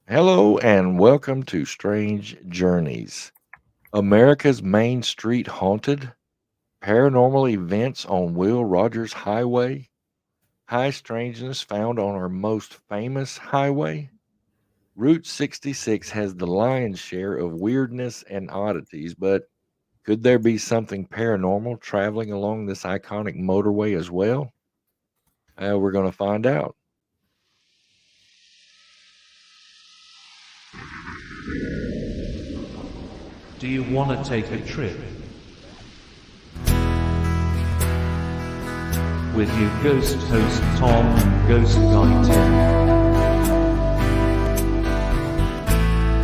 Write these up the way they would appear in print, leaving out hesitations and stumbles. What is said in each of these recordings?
Hello and welcome to Strange Journeys, America's Main Street Haunted, Paranormal Events on Will Rogers Highway, High Strangeness found on our most famous highway. Route 66 has the lion's share of weirdness and oddities, but could there be something paranormal traveling along this iconic motorway as well? We're going to find out. Do you want to take a trip? With you Ghost Host Tom and Ghost Guy Tim.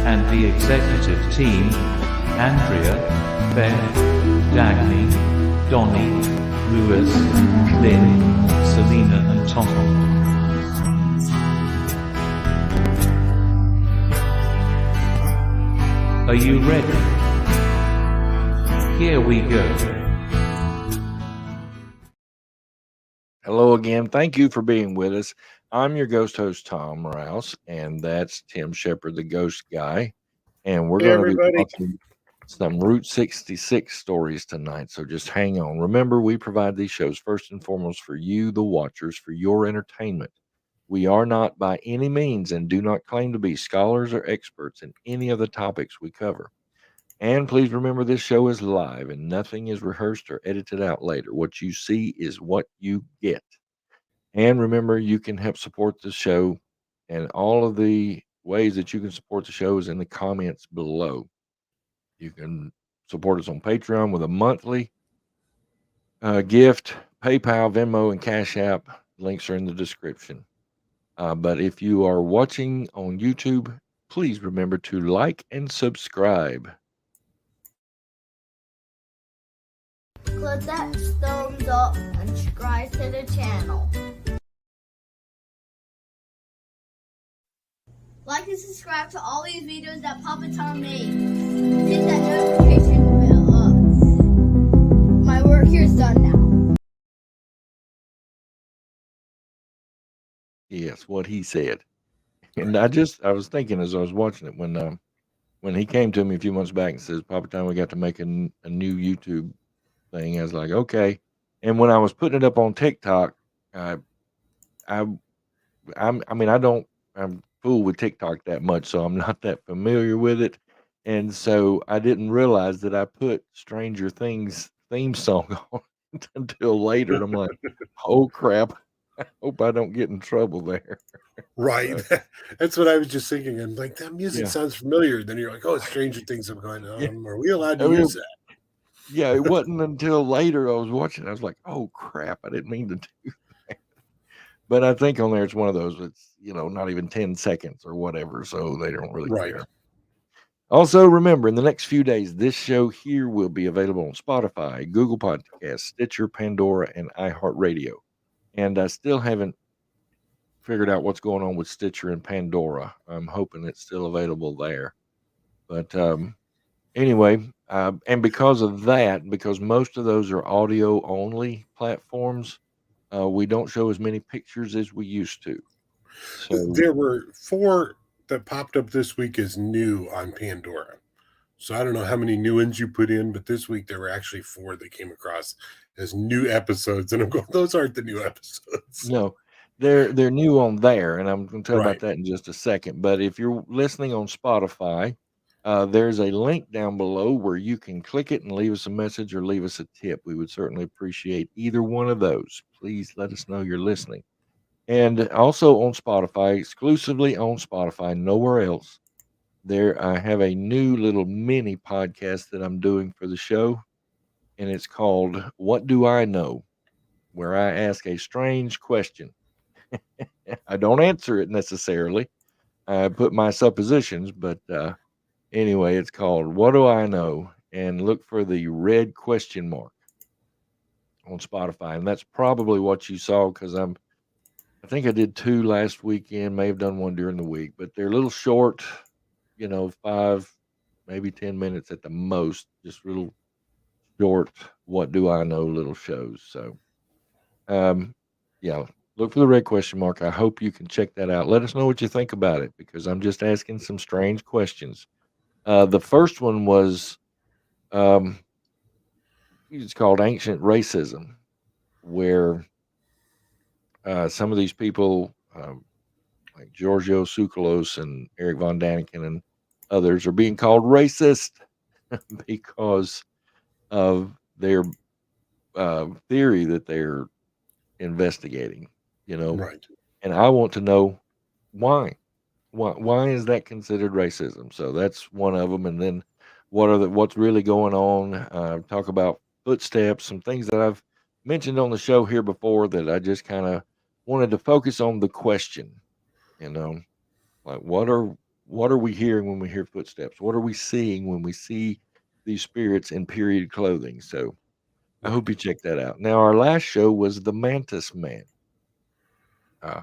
And the executive team, Andrea, Ben, Dagny, Donnie, Lewis, Lynn, Selena and Tom. Are you ready? Here we go. Hello again. Thank you for being with us. I'm your ghost host, Tom Rouse, and that's Tim Shepard, the ghost guy. And we're Hey, going to be everybody. talking some Route 66 stories tonight. So just hang on. Remember, we provide these shows first and foremost for you, the watchers, for your entertainment. We are not by any means and do not claim to be scholars or experts in any of the topics we cover. And please remember this show is live and nothing is rehearsed or edited out later. What you see is what you get. And remember, you can help support the show, and all of the ways that you can support the show is in the comments below. You can support us on Patreon with a monthly gift, PayPal, Venmo, and Cash App. Links are in the description. But if you are watching on YouTube, please remember to like and subscribe. Click that thumbs up and subscribe to the channel. Like and subscribe to all these videos that Papa Tom made. Hit that notification bell up. My work here is done now. Yes, what he said. And I was thinking as I was watching it when he came to me a few months back and says, Papa Time, we got to make a new YouTube thing. I was like, okay. And when I was putting it up on TikTok, I, I'm I'm fool with TikTok that much, so I'm not that familiar with it. And so I didn't realize that I put Stranger Things theme song on it until later. And I'm like, oh crap. I hope I don't get in trouble there. Right. That's what I was just thinking. I'm like, that music Yeah. sounds familiar. Then you're like, oh, it's Stranger Things. I'm going, Yeah. are we allowed to I mean, use that? yeah, it wasn't until later I was watching. I was like, "Oh crap! I didn't mean to do that." But I think on there it's one of those. It's not even 10 seconds or whatever, so they don't really Right. care. Also, remember in the next few days, this show here will be available on Spotify, Google Podcasts, Stitcher, Pandora, and iHeartRadio. And I still haven't figured out what's going on with Stitcher and Pandora. I'm hoping it's still available there. But anyway, and because of that, because most of those are audio only platforms, we don't show as many pictures as we used to. So, There were 4 that popped up this week as new on Pandora. So I don't know how many new ones you put in, but this week there were actually 4 that came across as new episodes. And I'm going, those aren't the new episodes. no, they're new on there, and I'm going to tell about Right. that in just a second. But if you're listening on Spotify, there's a link down below where you can click it and leave us a message or leave us a tip. We would certainly appreciate either one of those. Please let us know you're listening. And also on Spotify, exclusively on Spotify, nowhere else. There, I have a new little mini podcast that I'm doing for the show, and it's called What Do I Know? Where I ask a strange question. I don't answer it necessarily. I put my suppositions, but anyway, it's called What Do I Know? And look for the red question mark on Spotify. And that's probably what you saw because I think I did 2 last weekend, may have done 1 during the week, but they're a little short, 5, maybe 10 minutes at the most, just little short, what do I know little shows. So, um, yeah, Look for the red question mark. I hope you can check that out. Let us know what you think about it because I'm just asking some strange questions. The first one was um, it's called ancient racism, where some of these people, like Giorgio Tsoukalos and Eric von Daniken and others, are being called racist because of their theory that they're investigating. You know, Right. and I want to know why. Why is that considered racism? So that's one of them. And then what's really going on? Talk about footsteps, some things that I've mentioned on the show here before that I just kind of wanted to focus on the question. You know, like what are we hearing when we hear footsteps? What are we seeing when we see these spirits in period clothing? So I Right. hope you check that out. Now our last show was the Mantis Man. Uh,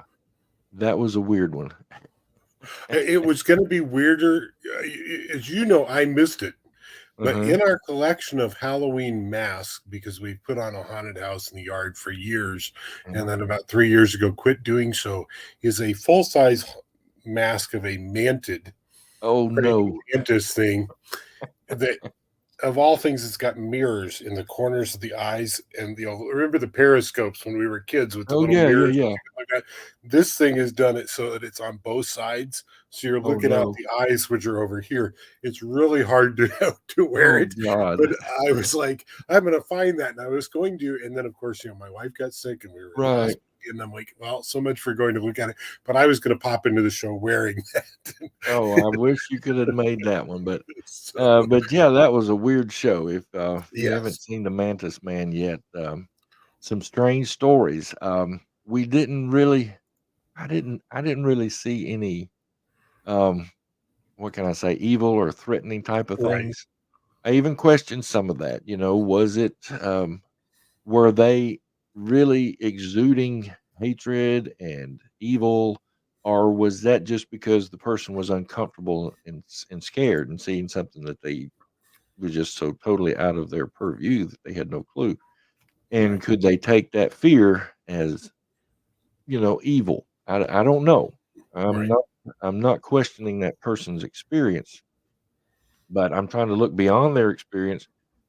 that was a weird one. It was going to be weirder. As you know, I missed it. But Uh-huh. in our collection of Halloween masks, because we put on a haunted house in the yard for years, and then about 3 years ago quit doing so, is a full size mask of a mantid, Oh praying no. mantis thing that of all things, it's got mirrors in the corners of the eyes, and remember the periscopes when we were kids with the Oh little yeah, yeah, mirrors yeah. like that. This thing has done it so that it's on both sides, so you're Oh looking out no. the eyes, which are over here. It's really hard to to wear Oh it, but God. I was like, I'm going to find that, and I was going to, and then of course, my wife got sick, and we were in the Right. hospital. And I'm like, well, so much for going to look at it. But I was going to pop into the show wearing that. Oh, I wish you could have made that one, So, but yeah, that was a weird show. If you haven't yes, seen the Mantis Man yet, some strange stories. We didn't really, I didn't really see any, um, what can I say, evil or threatening type of right, things. I even questioned some of that. Was it, were they really exuding hatred and evil, or was that just because the person was uncomfortable and scared and seeing something that they was just so totally out of their purview that they had no clue? And right, could they take that fear as evil? I don't know. I'm right, not I'm not questioning that person's experience, but I'm trying to look beyond their experience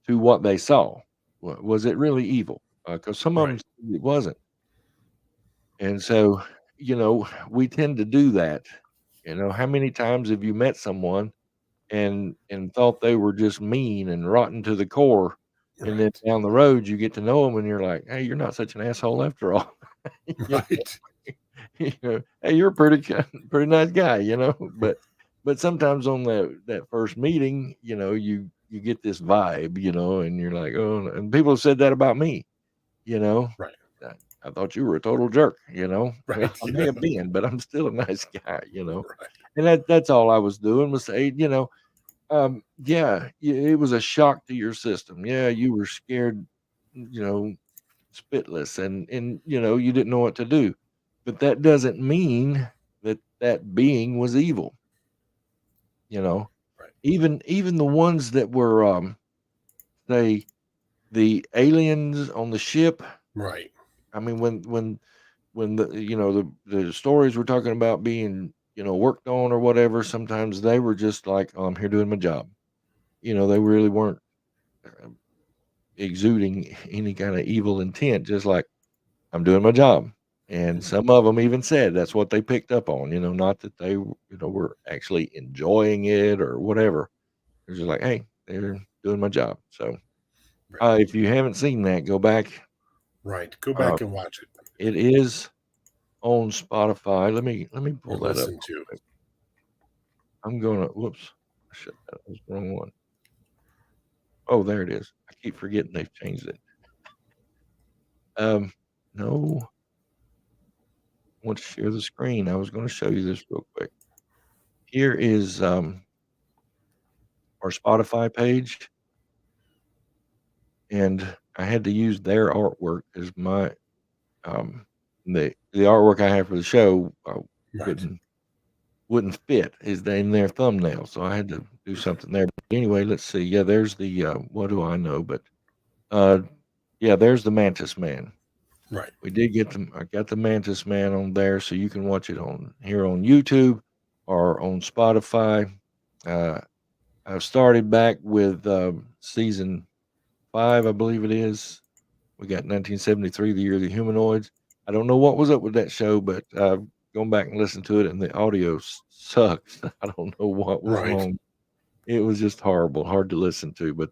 to what they saw. Was it really evil? Because some of them right, it wasn't. And so, we tend to do that. How many times have you met someone and thought they were just mean and rotten to the core, and then right, down the road you get to know them and you're like, "Hey, you're not such an asshole after all." You right, "Hey, you're a pretty pretty nice guy," but sometimes on that first meeting, you get this vibe, and you're like, "Oh," and people have said that about me. You know, right, I, I thought you were a total jerk. Well, right. I may have been, but I'm still a nice guy. Right, And that's all I was doing was say, yeah, it was a shock to your system. Yeah, you were scared, you know, spitless, and you didn't know what to do. But that doesn't mean that that being was evil. You know, right, even the ones that were, say, the aliens on the ship. right, I mean, when the stories we're talking about being worked on or whatever, sometimes they were just like, "Oh, I'm here doing my job." They really weren't uh, exuding any kind of evil intent, just like, "I'm doing my job." And some of them even said that's what they picked up on, not that they were actually enjoying it or whatever. They're just like, "Hey, they're doing my job." So right, if you haven't seen that, go back. right. Go uh, back and watch it it is on Spotify. Let me or pull that up listen real to. quick. I'm gonna whoops, shit, that was the wrong one. Oh, there it is. I keep forgetting they've changed it. No, I want to share the screen. I was gonna show you this real quick. Here is our Spotify page, and I had to use their artwork as my the artwork I have for the show Right. couldn't wouldn't fit is in their thumbnail, so I had to do something there. But anyway, let's see. Yeah, there's the what do I know? But uh, yeah, there's the Mantis Man. Right. We did get them. I got the Mantis Man on there, so you can watch it on here on YouTube or on Spotify. Uh, I've started back with season 5, I believe it is. We got 1973, the year of the humanoids. I don't know what was up with that show, but I've gone back and listened to it, and the audio sucks. I don't know what was Right. wrong. It was just horrible, hard to listen to. But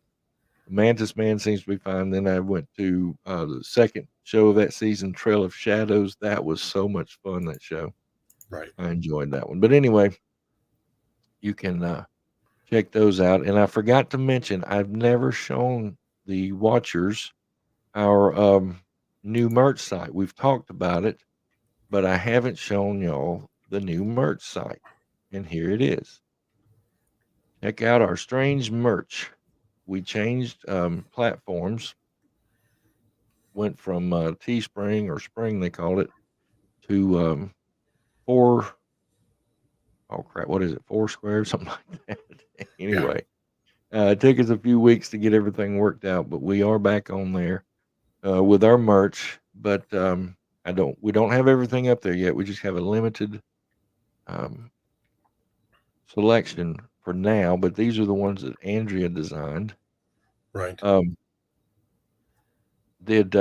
Mantis Man seems to be fine. Then I went to the second show of that season, Trail of Shadows. That was so much fun, that show. Right. I enjoyed that one. But anyway, you can check those out. And I forgot to mention, I've never shown the watchers our new merch site. We've talked about it, but I haven't shown y'all the new merch site. And here it is. Check out our strange merch. We changed platforms, went from Teespring or Spring, they called it, to four, oh crap, what is it, Foursquare, something like that. Anyway, it took us a few weeks to get everything worked out, but we are back on there with our merch. But we don't have everything up there yet. We just have a limited um, selection for now. But these are the ones that Andrea designed. Right. Did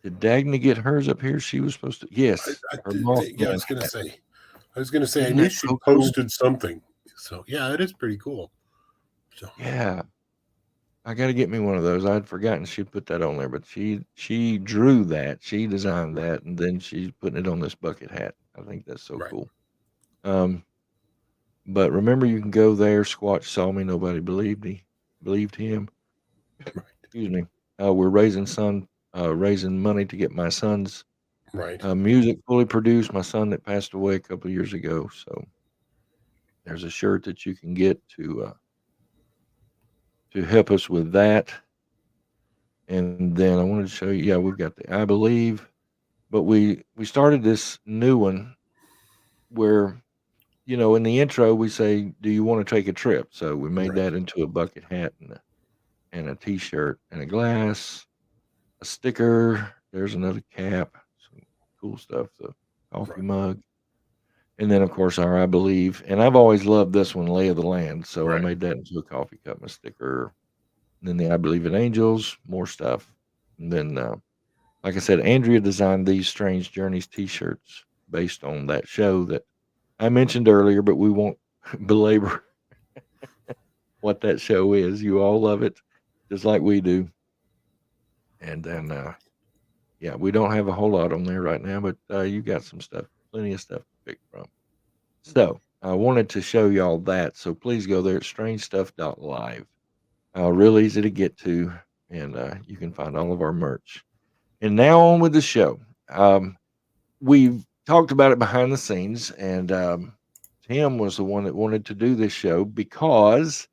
Dagny get hers up here? She was supposed to. Yes, her Yeah, I Mothman was gonna hat. say. I was gonna say. I Isn't knew that she so cool? posted something. So yeah, it is pretty cool. So Yeah, I got to get me one of those. I'd forgotten she put that on there, but she drew that, she designed that, and then she's putting it on this bucket hat. I think that's so right. cool. But remember, you can go there. Squatch saw me. Nobody believed him. Right. Excuse me. We're raising money to get my son's Right. music fully produced. My son that passed away a couple of years ago. So there's a shirt that you can get to help us with that. And then I wanted to show you. Yeah, we've got the I believe, but we started this new one where, in the intro we say, "Do you want to take a trip?" So we made Right. that into a bucket hat and a T-shirt and a glass, a sticker. There's another cap, some cool stuff. The coffee Right. mug, and then of course our I believe. And I've always loved this one, Lay of the Land. So I Right. made that into a coffee cup and a sticker. And then the I believe in angels, more stuff. And then, like I said, Andrea designed these Strange Journeys T-shirts based on that show that I mentioned earlier, but we won't belabor what that show is. You all love it, just like we do. And then, yeah, we don't have a whole lot on there right now, but you got some stuff, plenty of stuff to pick from. So I wanted to show y'all that. So please go there at strangestuff.live. Real easy to get to, and you can find all of our merch. And now on with the show. We've talked about it behind the scenes, and Tim was the one that wanted to do this show because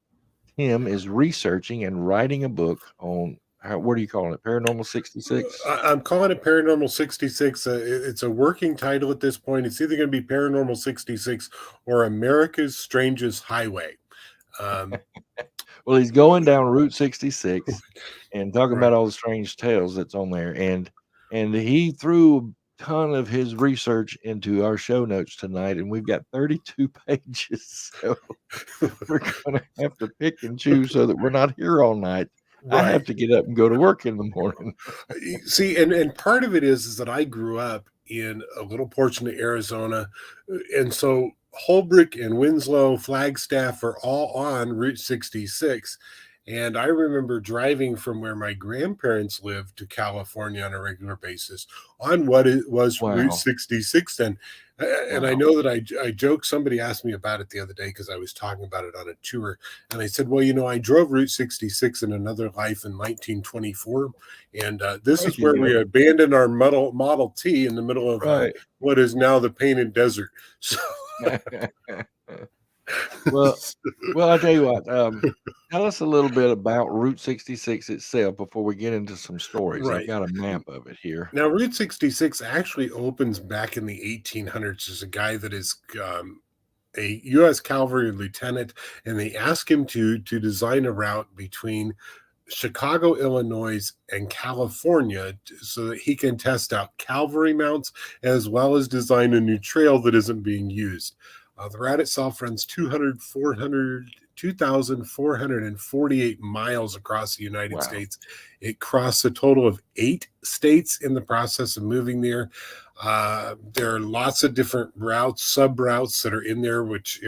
Tim is researching and writing a book on what do you call it? Paranormal 66? I'm calling it Paranormal 66. It's a working title at this point. It's either going to be Paranormal 66 or America's Strangest Highway. Well, he's going down Route 66 and talking Right. about all the strange tales that's on there. And he threw a ton of his research into our show notes tonight, and we've got 32 pages. So we're going to have to pick and choose so that we're not here all night. I Right. have to get up and go to work in the morning. See, and part of it is that I grew up in a little portion of Arizona, and so Holbrook and Winslow, Flagstaff are all on Route 66. And I remember driving from where my grandparents lived to California on a regular basis on what it was Route Wow. 66 then. And I Wow. know that I joked, somebody asked me about it the other day because I was talking about it on a tour. And I said, well, I drove Route 66 in another life in 1924. And this There is you where we go. abandoned our Model T in the middle of Right. what is now the Painted Desert. So, Well, I'll tell you what. Tell us a little bit about Route 66 itself before we get into some stories. I've right. got a map of it here. Now, Route 66 actually opens back in the 1800s. There's a guy that is a U.S. cavalry lieutenant, and they ask him to design a route between Chicago, Illinois, and California so that he can test out cavalry mounts as well as design a new trail that isn't being used. The route itself runs 2,448 miles across the United Wow. States. It crossed a total of 8 states in the process of moving there. There are lots of different routes, sub routes that are in there, which,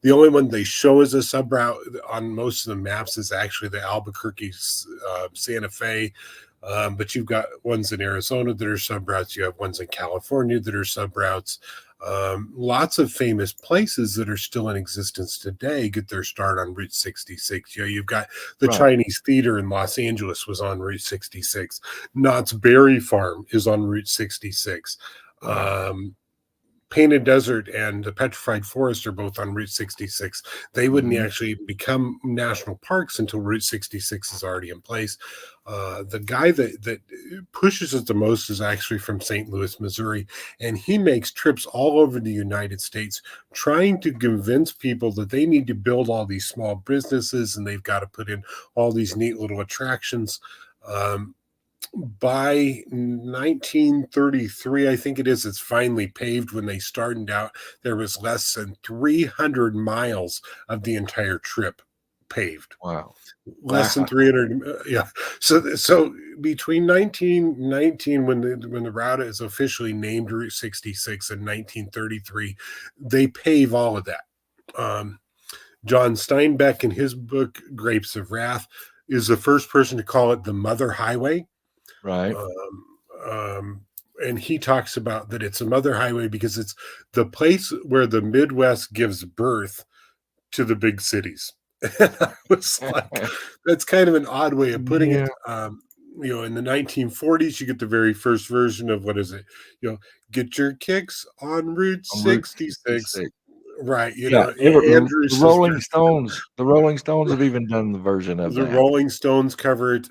the only one they show as a sub route on most of the maps is actually the Albuquerque, Santa Fe. But you've got ones in Arizona that are sub routes. You have ones in California that are sub routes. Lots of famous places that are still in existence today get their start on Route 66. You've got the Right. Chinese Theater in Los Angeles was on Route 66. Knott's Berry Farm is on Route 66. Wow. Painted Desert and the Petrified Forest are both on Route 66. They wouldn't actually become national parks until Route 66 is already in place. The guy that pushes it the most is actually from St. Louis, Missouri, and he makes trips all over the United States trying to convince people that they need to build all these small businesses and they've got to put in all these neat little attractions. By 1933, I think it is, it's finally paved. When they started out, there was less than 300 miles of the entire trip paved. Wow. Less than 300. Yeah. So between 1919, when the route is officially named Route 66, and 1933, they pave all of that. John Steinbeck, in his book Grapes of Wrath, is the first person to call it the Mother Highway. Right. And he talks about that it's a mother highway because it's the place where the Midwest gives birth to the big cities. And I was like, that's kind of an odd way of putting it. In the 1940s, you get the very first version of what is it? Get your kicks on Route 66. Right. The Rolling Stones. The Rolling Stones have even done the version of the that. Rolling Stones covered.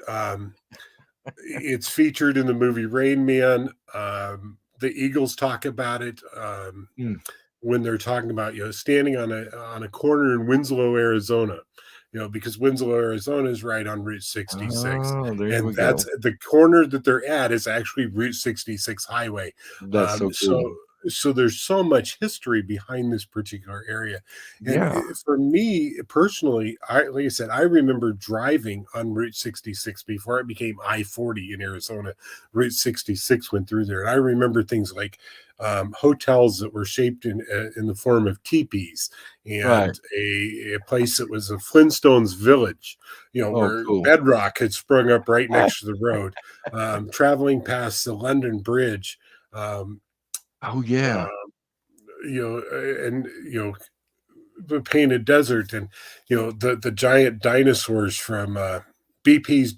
It's featured in the movie Rain Man. The Eagles talk about it when they're talking about standing on a corner in Winslow, Arizona. Because Winslow, Arizona is right on Route 66, and that's the corner that they're at is actually Route 66 highway. That's so cool. So there's so much history behind this particular area. And for me personally, like I said, I remember driving on Route 66 before it became I-40 in Arizona. Route 66 went through there. And I remember things like hotels that were shaped in the form of teepees, and a place that was a Flintstones village, where bedrock had sprung up right next to the road. Traveling past the London Bridge. The Painted Desert, and the giant dinosaurs from BP's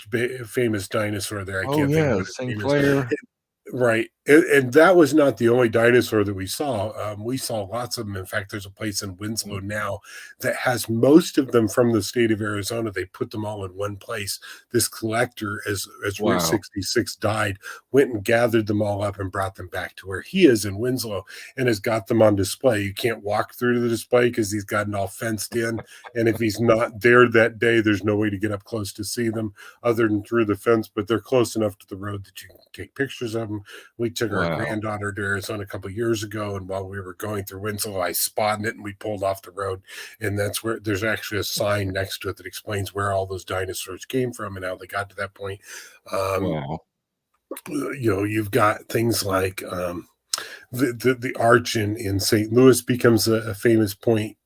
famous dinosaur there. I can't think of what his name is. Right. And that was not the only dinosaur that we saw. We saw lots of them. In fact, there's a place in Winslow now that has most of them from the state of Arizona. They put them all in one place. This collector, as Route 66 died, went and gathered them all up and brought them back to where he is in Winslow and has got them on display. You can't walk through the display because he's got it all fenced in. And if he's not there that day, there's no way to get up close to see them other than through the fence, but they're close enough to the road that you can take pictures of them. We took our granddaughter to Arizona a couple of years ago, and while we were going through Winslow, I spotted it and we pulled off the road. And that's where there's actually a sign next to it that explains where all those dinosaurs came from and how they got to that point. You've got things like the arch in St. Louis becomes a famous point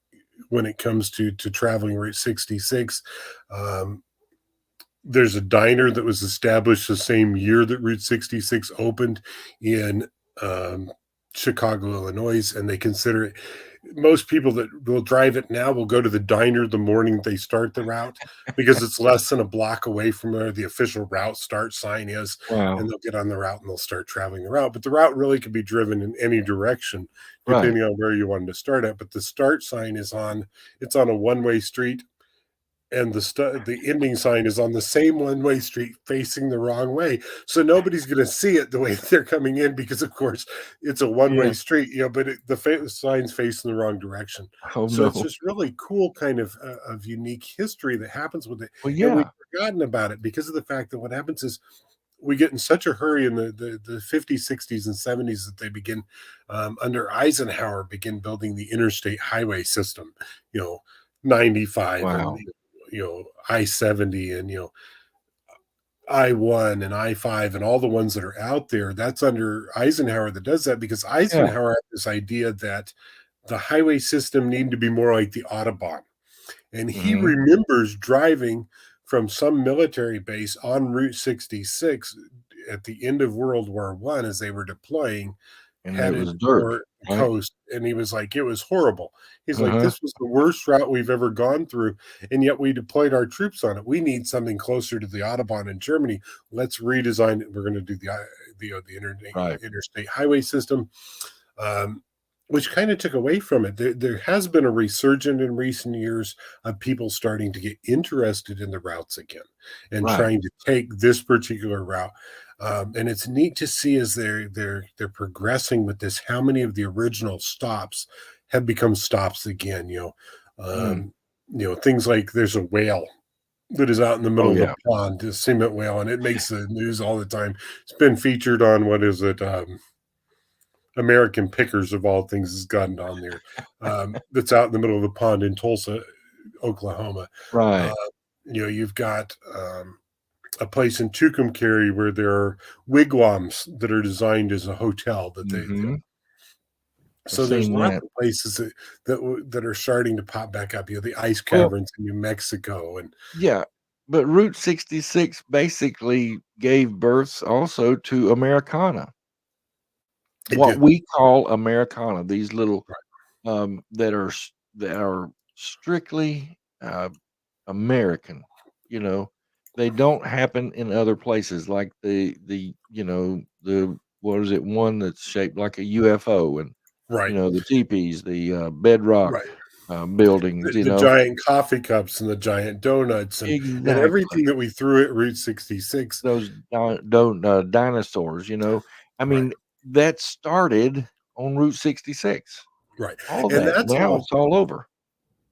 when it comes to traveling Route 66. There's a diner that was established the same year that Route 66 opened in Chicago, Illinois, and they consider it. Most people that will drive it now will go to the diner the morning they start the route because it's less than a block away from where the official route start sign is. And they'll get on the route and they'll start traveling the route. But the route really can be driven in any direction depending on where you wanted to start at. But the start sign is on a one-way street. And the ending sign is on the same one-way street facing the wrong way. So nobody's going to see it the way they're coming in because, of course, it's a one-way street, but the sign's facing the wrong direction. It's just really cool kind of unique history that happens with it. Well, yeah. And we forgotten about it because of the fact that what happens is we get in such a hurry in the 50s, 60s, and 70s that they begin, under Eisenhower, begin building the interstate highway system, 95 and, Wow. I-70 and, I-1 and I-5 and all the ones that are out there. That's under Eisenhower that does that because Yeah. Eisenhower had this idea that the highway system needed to be more like the Autobahn. And he Mhm. remembers driving from some military base on Route 66 at the end of World War One as they were deploying, And it headed was dirt, for the right? coast. And he was like, it was horrible. He's like, Uh-huh. this was the worst route we've ever gone through. And yet we deployed our troops on it. We need something closer to the Autobahn in Germany. Let's redesign it. We're going to do the Right. interstate highway system. Um, which kind of took away from it. There has been a resurgence in recent years of people starting to get interested in the routes again and Right. trying to take this particular route. And it's neat to see as they're progressing with this, how many of the original stops have become stops again. Mm. Things like there's a whale that is out in the middle Oh, of the yeah. pond, a cement whale, and it makes the news all the time. It's been featured on what is it? American Pickers of all things has gotten on there. That's out in the middle of the pond in Tulsa, Oklahoma. Uh, Right. you've got a place in Tucumcari where there are wigwams that are designed as a hotel that they. Mhm. I've So there's seen lots that. of places that are starting to pop back up. The ice Well, caverns in New Mexico, and yeah, but Route 66 basically gave birth also to Americana. it What did. we call Americana, these little, Right. that are strictly, American, you know? They don't happen in other places like the what is it, one that's shaped like a UFO and, Right. the teepees, bedrock, Right. buildings, The giant coffee cups and the giant donuts and everything Exactly. that we threw at Route 66. Those don't dinosaurs, I Right. mean, that started on Route 66. Right. All And that. Now it's all over.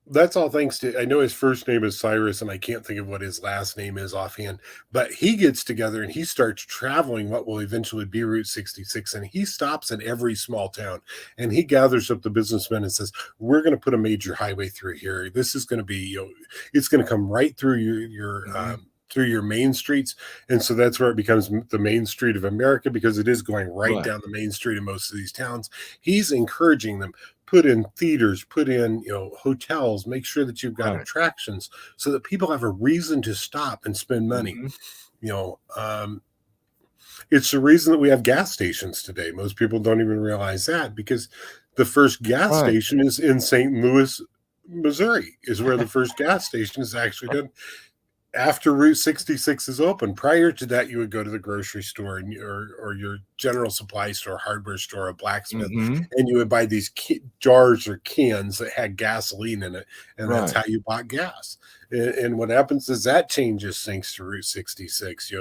that's all thanks to, I know his first name is Cyrus and I can't think of what his last name is offhand, but he gets together and he starts traveling what will eventually be Route 66, and he stops in every small town and he gathers up the businessmen and says, we're going to put a major highway through here. This is going to be, it's going to come right through Mhm. through your main streets. And so that's where it becomes the main street of America, because it is going right Right, down the main street of most of these towns. He's encouraging them, put in theaters, put in, hotels, make sure that you've got right. attractions so that people have a reason to stop and spend money. Mhm. You know, um, it's the reason that we have gas stations today. Most people don't even realize that, because the first gas Right. station is in St. Louis, Missouri, is where the first gas station is actually done after Route 66 is open. Prior to that, you would go to the grocery store or your general supply store, hardware store, a blacksmith, Mhm. and you would buy these jars or cans that had gasoline in it, and that's Right. how you bought gas. And what happens is that changes thanks to Route 66.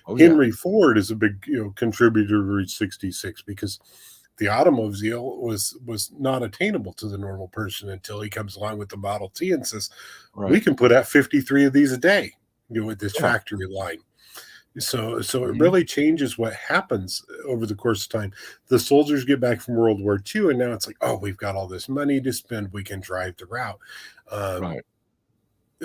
Oh, yeah. Henry Ford is a big contributor to Route 66, because the automobile was not attainable to the normal person until he comes along with the Model T and says, we Right. can put out 53 of these a day, with this Yeah. factory line. So it Mhm. really changes what happens over the course of time. The soldiers get back from World War II, and now it's like, oh, we've got all this money to spend. We can drive the route. Um, Right.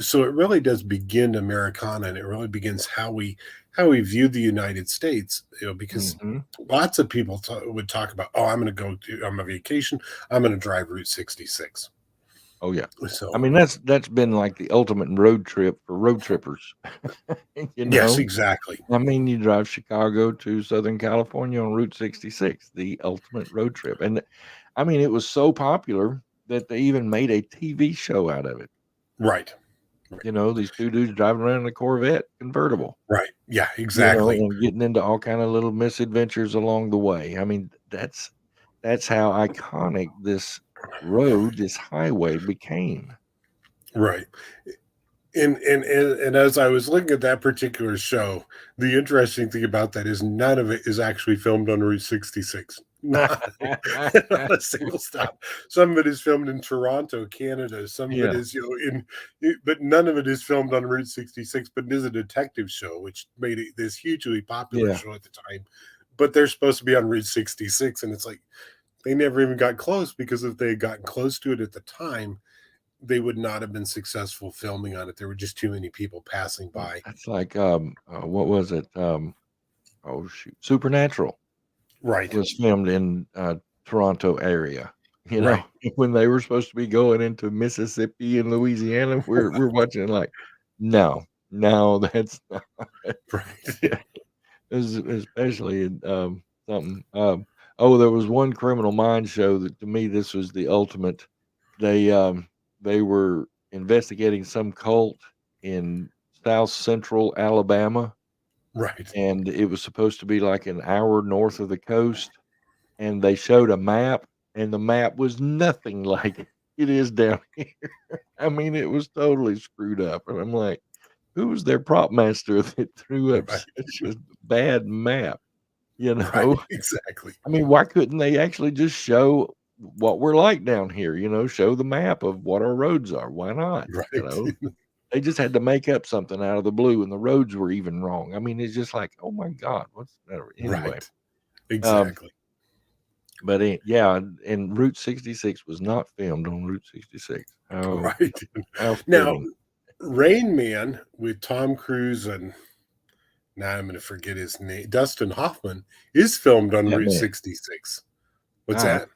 so it really does begin Americana, and it really begins how we view the United States. Because Mhm. lots of people would talk about, oh, I'm going to go on my vacation. I'm going to drive Route 66. Oh, yeah. I So mean, that's been like the ultimate road trip for road trippers, you yes, know? exactly. I mean, you drive Chicago to Southern California on Route 66, the ultimate road trip, and, I mean, it was so popular that they even made a TV show out of it. Right. Right. These 2 dudes driving around in a Corvette convertible, Right. Yeah, exactly. and getting into all kind of little misadventures along the way. I mean, that's how iconic this highway became. Right. And as I was looking at that particular show, the interesting thing about that is none of it is actually filmed on Route 66. Not, not a single stop. Some of it is filmed in Toronto, Canada. Some of it Yeah. is, but none of it is filmed on Route 66. But it is a detective show, which made it this hugely popular Yeah. show at the time. But they're supposed to be on Route 66, and it's like they never even got close, because if they had gotten close to it at the time, they would not have been successful filming on it. There were just too many people passing by. That's like what was it? Oh shoot, Supernatural Right, was filmed in Toronto area. You know, right, when they were supposed to be going into Mississippi and Louisiana, we're watching it like, no, that's not. right. Especially in something. Oh, there was one Criminal Minds show that to me this was the ultimate. They were investigating some cult in South Central Alabama, Right. and it was supposed to be like an hour north of the coast, and they showed a map, and the map was nothing like it is down here. I mean, it was totally screwed up, and I'm like, who was their prop master that threw up Right. such a bad map? You Right. know, Exactly. I mean, why couldn't they actually just show what we're like down here? You know, show the map of what our roads are. Why not? You Right. know, they just had to make up something out of the blue, and the roads were even wrong. I mean, it's just like, oh my God, what's that? Anyway? Right. Um, Exactly. but yeah, and Route 66 was not filmed on Route 66. Right. How Now, fitting. Rain Man with Tom Cruise and now I'm going to forget his name, Dustin Hoffman, is filmed on That Route man. 66. What's Ah, that?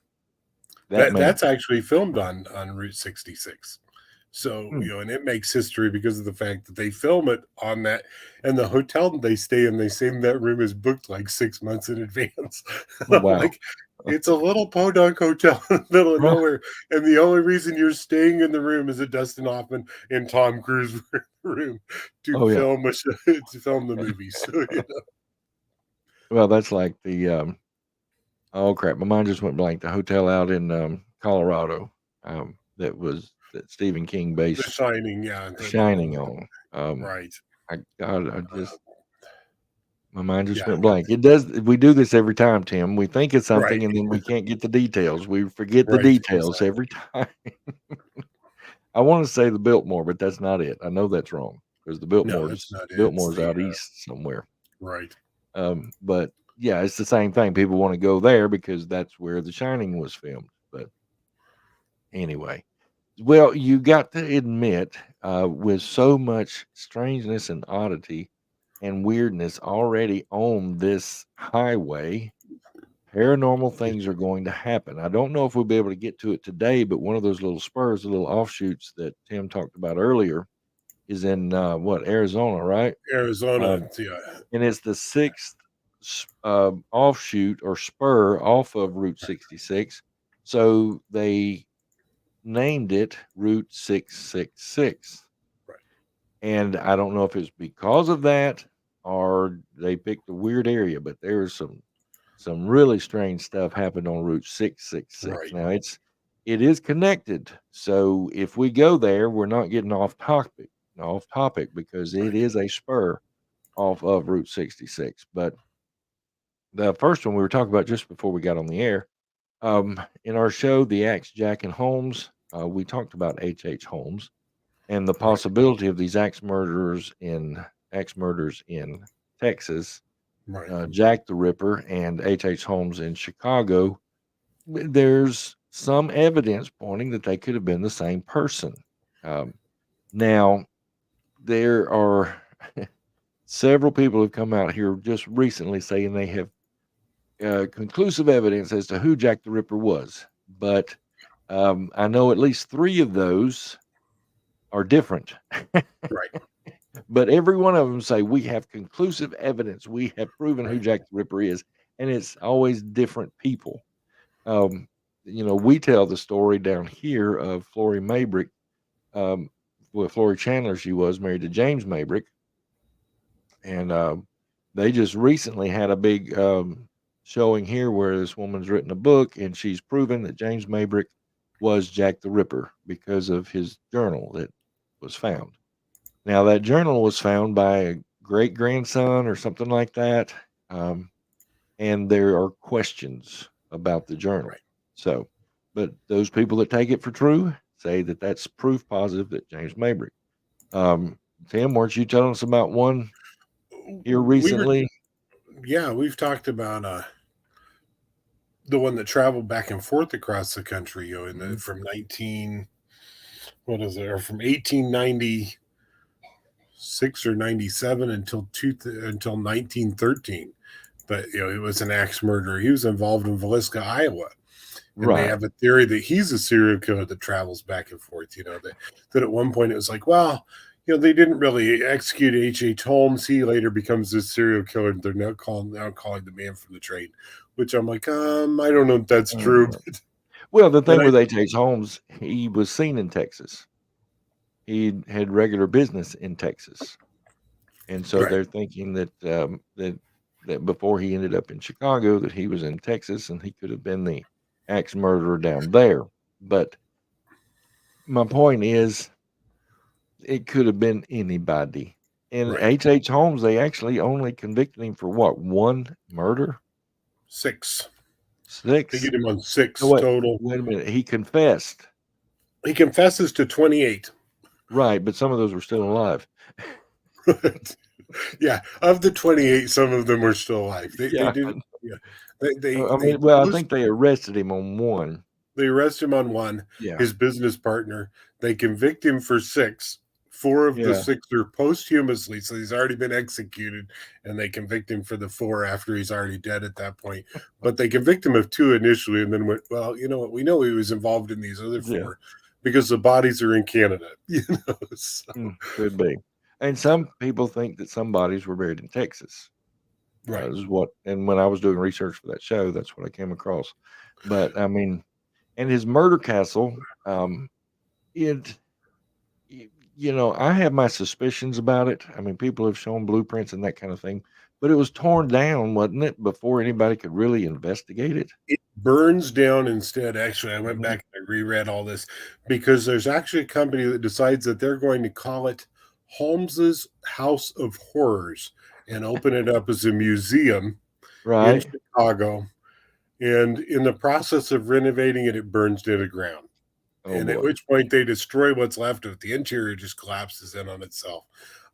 that man. That's actually filmed on Route 66. So, Hmm. and it makes history because of the fact that they film it on that, and the hotel they stay in, they say that room is booked like 6 months in advance. Oh, I'm wow. like, it's a little podunk hotel in the middle of Huh. nowhere, and the only reason you're staying in the room is a Dustin Hoffman and Tom Cruise room to Oh, yeah. film to film the movie. So, Well, that's like the oh crap, my mind just went blank. The hotel out in Colorado, that Stephen King The based Shining, yeah, The Shining on. right, I just my mind just yeah, went blank. It does. We do this every time, Tim. We think of right, something and then we can't get the details. We forget the right, details every time. I want to say the Biltmore, but that's not it. I know that's wrong because the No, that's Biltmore's not it. It's Biltmore's the out east somewhere. right, But yeah, it's the same thing. People want to go there because that's where The Shining was filmed. But anyway, well, you got to admit, with so much strangeness and oddity and weirdness already on this highway, paranormal things are going to happen. I don't know if we'll be able to get to it today, but one of those little spurs, the little offshoots that Tim talked about earlier, is in Arizona, right? Arizona, Um, yeah, and it's the sixth offshoot or spur off of Route 66. So they named it Route 666. right, And I don't know if it's because of that or they picked a weird area, but there's some really strange stuff happened on Route 666. right, Now it is connected. So if we go there, we're not getting off topic because it right, is a spur off of Route 66. But the first one we were talking about just before we got on the air, in our show, The Axe, Jack, and Holmes, we talked about H.H. Holmes and the right, possibility of these axe murders in Texas, right, Jack the Ripper and H.H. Holmes in Chicago. There's some evidence pointing that they could have been the same person. Now, there are several people who've come out here just recently saying they have conclusive evidence as to who Jack the Ripper was. But I know at least 3 of those are different. right, But every one of them say, "We have conclusive evidence. We have proven who right, Jack the Ripper is," and it's always different people. We tell the story down here of Flory Maybrick. Flory Chandler, she was married to James Maybrick, and they just recently had a big showing here where this woman's written a book, and she's proven that James Maybrick was Jack the Ripper because of his journal that was found. Now, that journal was found by a great grandson or something like that. And there are questions about the journal. Right. So, but those people that take it for true say that that's proof positive that James Mabry. Tim, weren't you telling us about one here recently? We've talked about the one that traveled back and forth across the country, Mhm. from 1896 or 97 until 1913. But it was an axe murderer. He was involved in Villisca, Iowa. And they Right. have a theory that he's a serial killer that travels back and forth. That at one point it was like, well, they didn't really execute H.H. Holmes. He later becomes this serial killer, and they're now calling the man from the train, which I'm like, I don't know if that's true. Well, the thing And with H.H. Holmes, he was seen in Texas. He had regular business in Texas, and so Right. they're thinking that before he ended up in Chicago, that he was in Texas, and he could have been the axe murderer down there. But my point is, it could have been anybody. And Right. H.H. Holmes, they actually only convicted him for what, one murder? 6. They 6? get him on 6 No, total. wait a minute. He confessed. He confesses to 28. Right, but some of those were still alive. Yeah, of the 28, some of them were still alive. They Yeah. didn't. Yeah, I think they arrested him on one. they arrest him on one. Yeah. His business partner. They convict him for 6. 4 of the Yeah. 6 are posthumously, so he's already been executed, and they convict him for the 4 after he's already dead at that point. But they convict him of 2 initially, and then went, well, you know what? We know he was involved in these other 4 Yeah. because the bodies are in Canada. So. Could be. And some people think that some bodies were buried in Texas. Right. And when I was doing research for that show, that's what I came across. But I mean, and his murder castle, I have my suspicions about it. I mean, people have shown blueprints and that kind of thing, but it was torn down, wasn't it, before anybody could really investigate it? It burns down instead. Actually, I went Mhm. back and I reread all this because there's actually a company that decides that they're going to call it Holmes's House of Horrors and open it up as a museum in Right. Chicago. And in the process of renovating it, it burns to the ground. Oh, And at boy. which point they destroy what's left of it. The interior just collapses in on itself.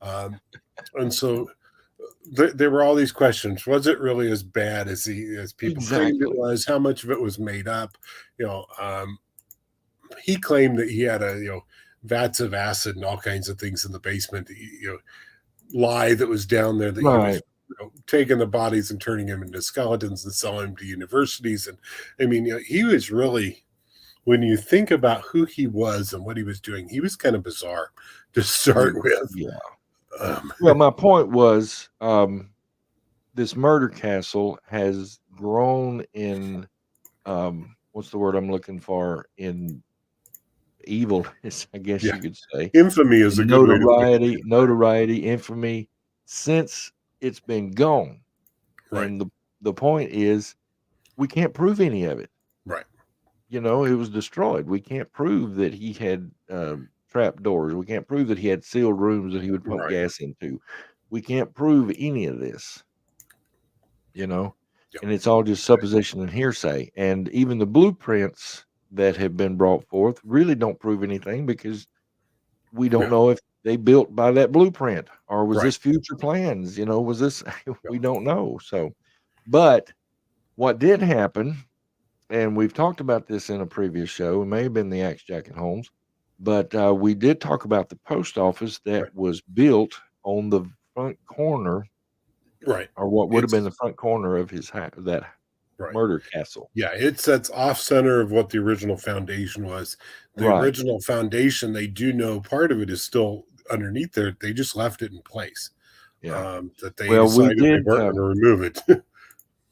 And so there were all these questions. Was it really as bad as people claimed it Exactly. was? How much of it was made up? He claimed that he had vats of acid and all kinds of things in the basement. Lie that was down there that he was Right. taking the bodies and turning them into skeletons and selling them to universities. And I mean, he was really, when you think about who he was and what he was doing, he was kind of bizarre to start with. Yeah. Well, my point was, this murder castle has grown in, what's the word I'm looking for? In evilness, I guess Yeah. you could say. Infamy is a good way to put it. Notoriety, infamy, since it's been gone. Right. And the point is, we can't prove any of it. Right. It was destroyed. We can't prove that he had trap doors. We can't prove that he had sealed rooms that he would pump Right. gas into. We can't prove any of this, Yep. and it's all just supposition and hearsay. And even the blueprints that have been brought forth really don't prove anything because we don't know if they built by that blueprint or was Right. this future plans, was this, we don't know. So, but what did happen, and we've talked about this in a previous show, it may have been the Axe Jacket Holmes, but we did talk about the post office that was built on the front corner, Right. or what would have been the front corner of that Right. murder castle. Yeah, it sets off center of what the original foundation was. The Right. original foundation, they do know part of it is still underneath there. They just left it in place. Yeah. That they Well, we decided they did, weren't going to remove it.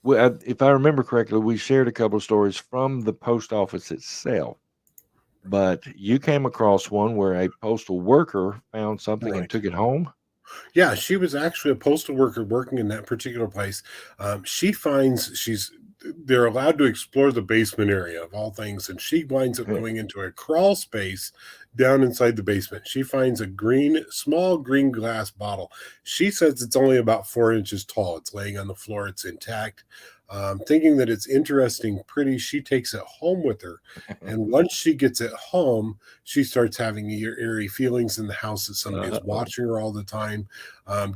well, if I remember correctly, we shared a couple of stories from the post office itself. But you came across one where a postal worker found something and Right. took it home. Yeah, she was actually a postal worker working in that particular place. She finds they're allowed to explore the basement area of all things, and she winds up going into a crawl space down inside the basement. She finds a small green glass bottle. She says it's only about 4 inches tall. It's laying on the floor. It's intact. Thinking that it's interesting, pretty, she takes it home with her. And once she gets it home, she starts having eerie feelings in the house that somebody is Uh-oh. watching her all the time.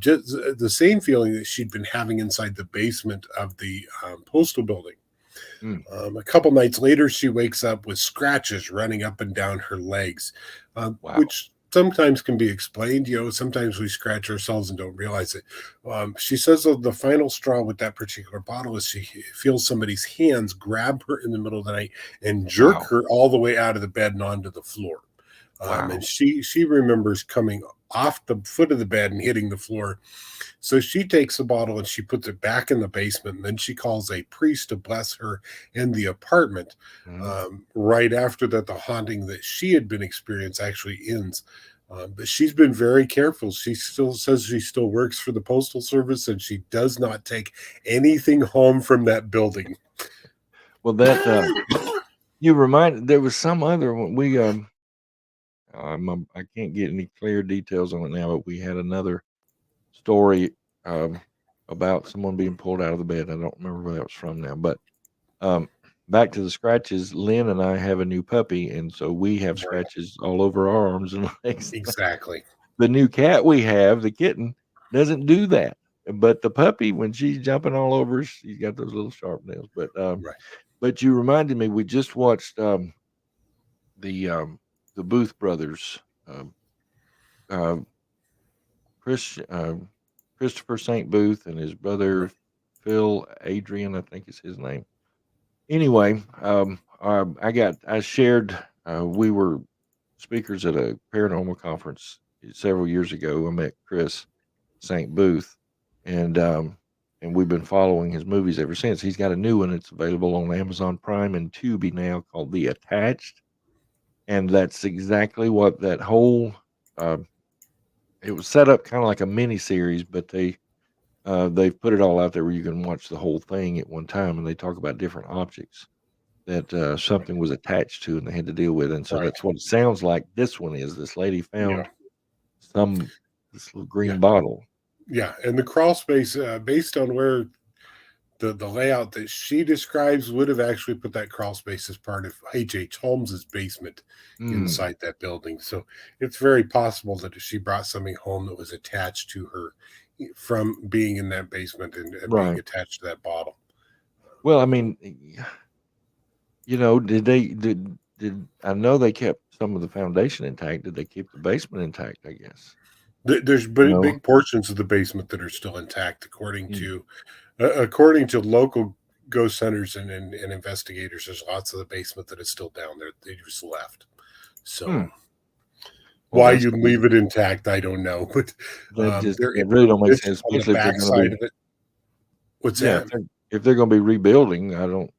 Just the same feeling that she'd been having inside the basement of the postal building. Mm. A couple nights later, she wakes up with scratches running up and down her legs, Wow. which sometimes can be explained. Sometimes we scratch ourselves and don't realize it. She says that the final straw with that particular bottle is she feels somebody's hands grab her in the middle of the night and jerk Wow. her all the way out of the bed and onto the floor. Wow. And she remembers coming off the foot of the bed and hitting the floor. So she takes the bottle and she puts it back in the basement. And then she calls a priest to bless her in the apartment. Right after that, the haunting that she had been experiencing actually ends. But she's been very careful. She still says she still works for the Postal Service and she does not take anything home from that building. Well, that you reminded there was some other one. I can't get any clear details on it now, but we had another story about someone being pulled out of the bed. I don't remember where that was from now, but back to the scratches. Lynn and I have a new puppy, and so we have scratches all over our arms and legs. Exactly. The new cat we have, the kitten, doesn't do that. But the puppy, when she's jumping all over, she's got those little sharp nails. But you reminded me, we just watched the Booth brothers, Christopher St. Booth and his brother Phil Adrian, I think is his name. Anyway, I shared. We were speakers at a paranormal conference several years ago. I met Chris St. Booth, and we've been following his movies ever since. He's got a new one. It's available on Amazon Prime and Tubi now, called The Attached, and that's exactly what that whole. It was set up kind of like a mini series, but they've put it all out there where you can watch the whole thing at one time, and they talk about different objects that something was attached to and they had to deal with, and so that's what it sounds like. This one is this lady found this little green bottle. Yeah, and the crawl space, based on where the layout that she describes, would have actually put that crawl space as part of H.H. Holmes's basement inside that building. So it's very possible that if she brought something home that was attached to her from being in that basement and being attached to that bottle. Well, I mean, did I know they kept some of the foundation intact? Did they keep the basement intact? I guess there's big portions of the basement that are still intact, according to local ghost hunters and investigators. There's lots of the basement that is still down there. They just left. So why you leave it intact, I don't know. But it really don't make sense, on the backside of it. What's that? If they're going to be rebuilding, I don't.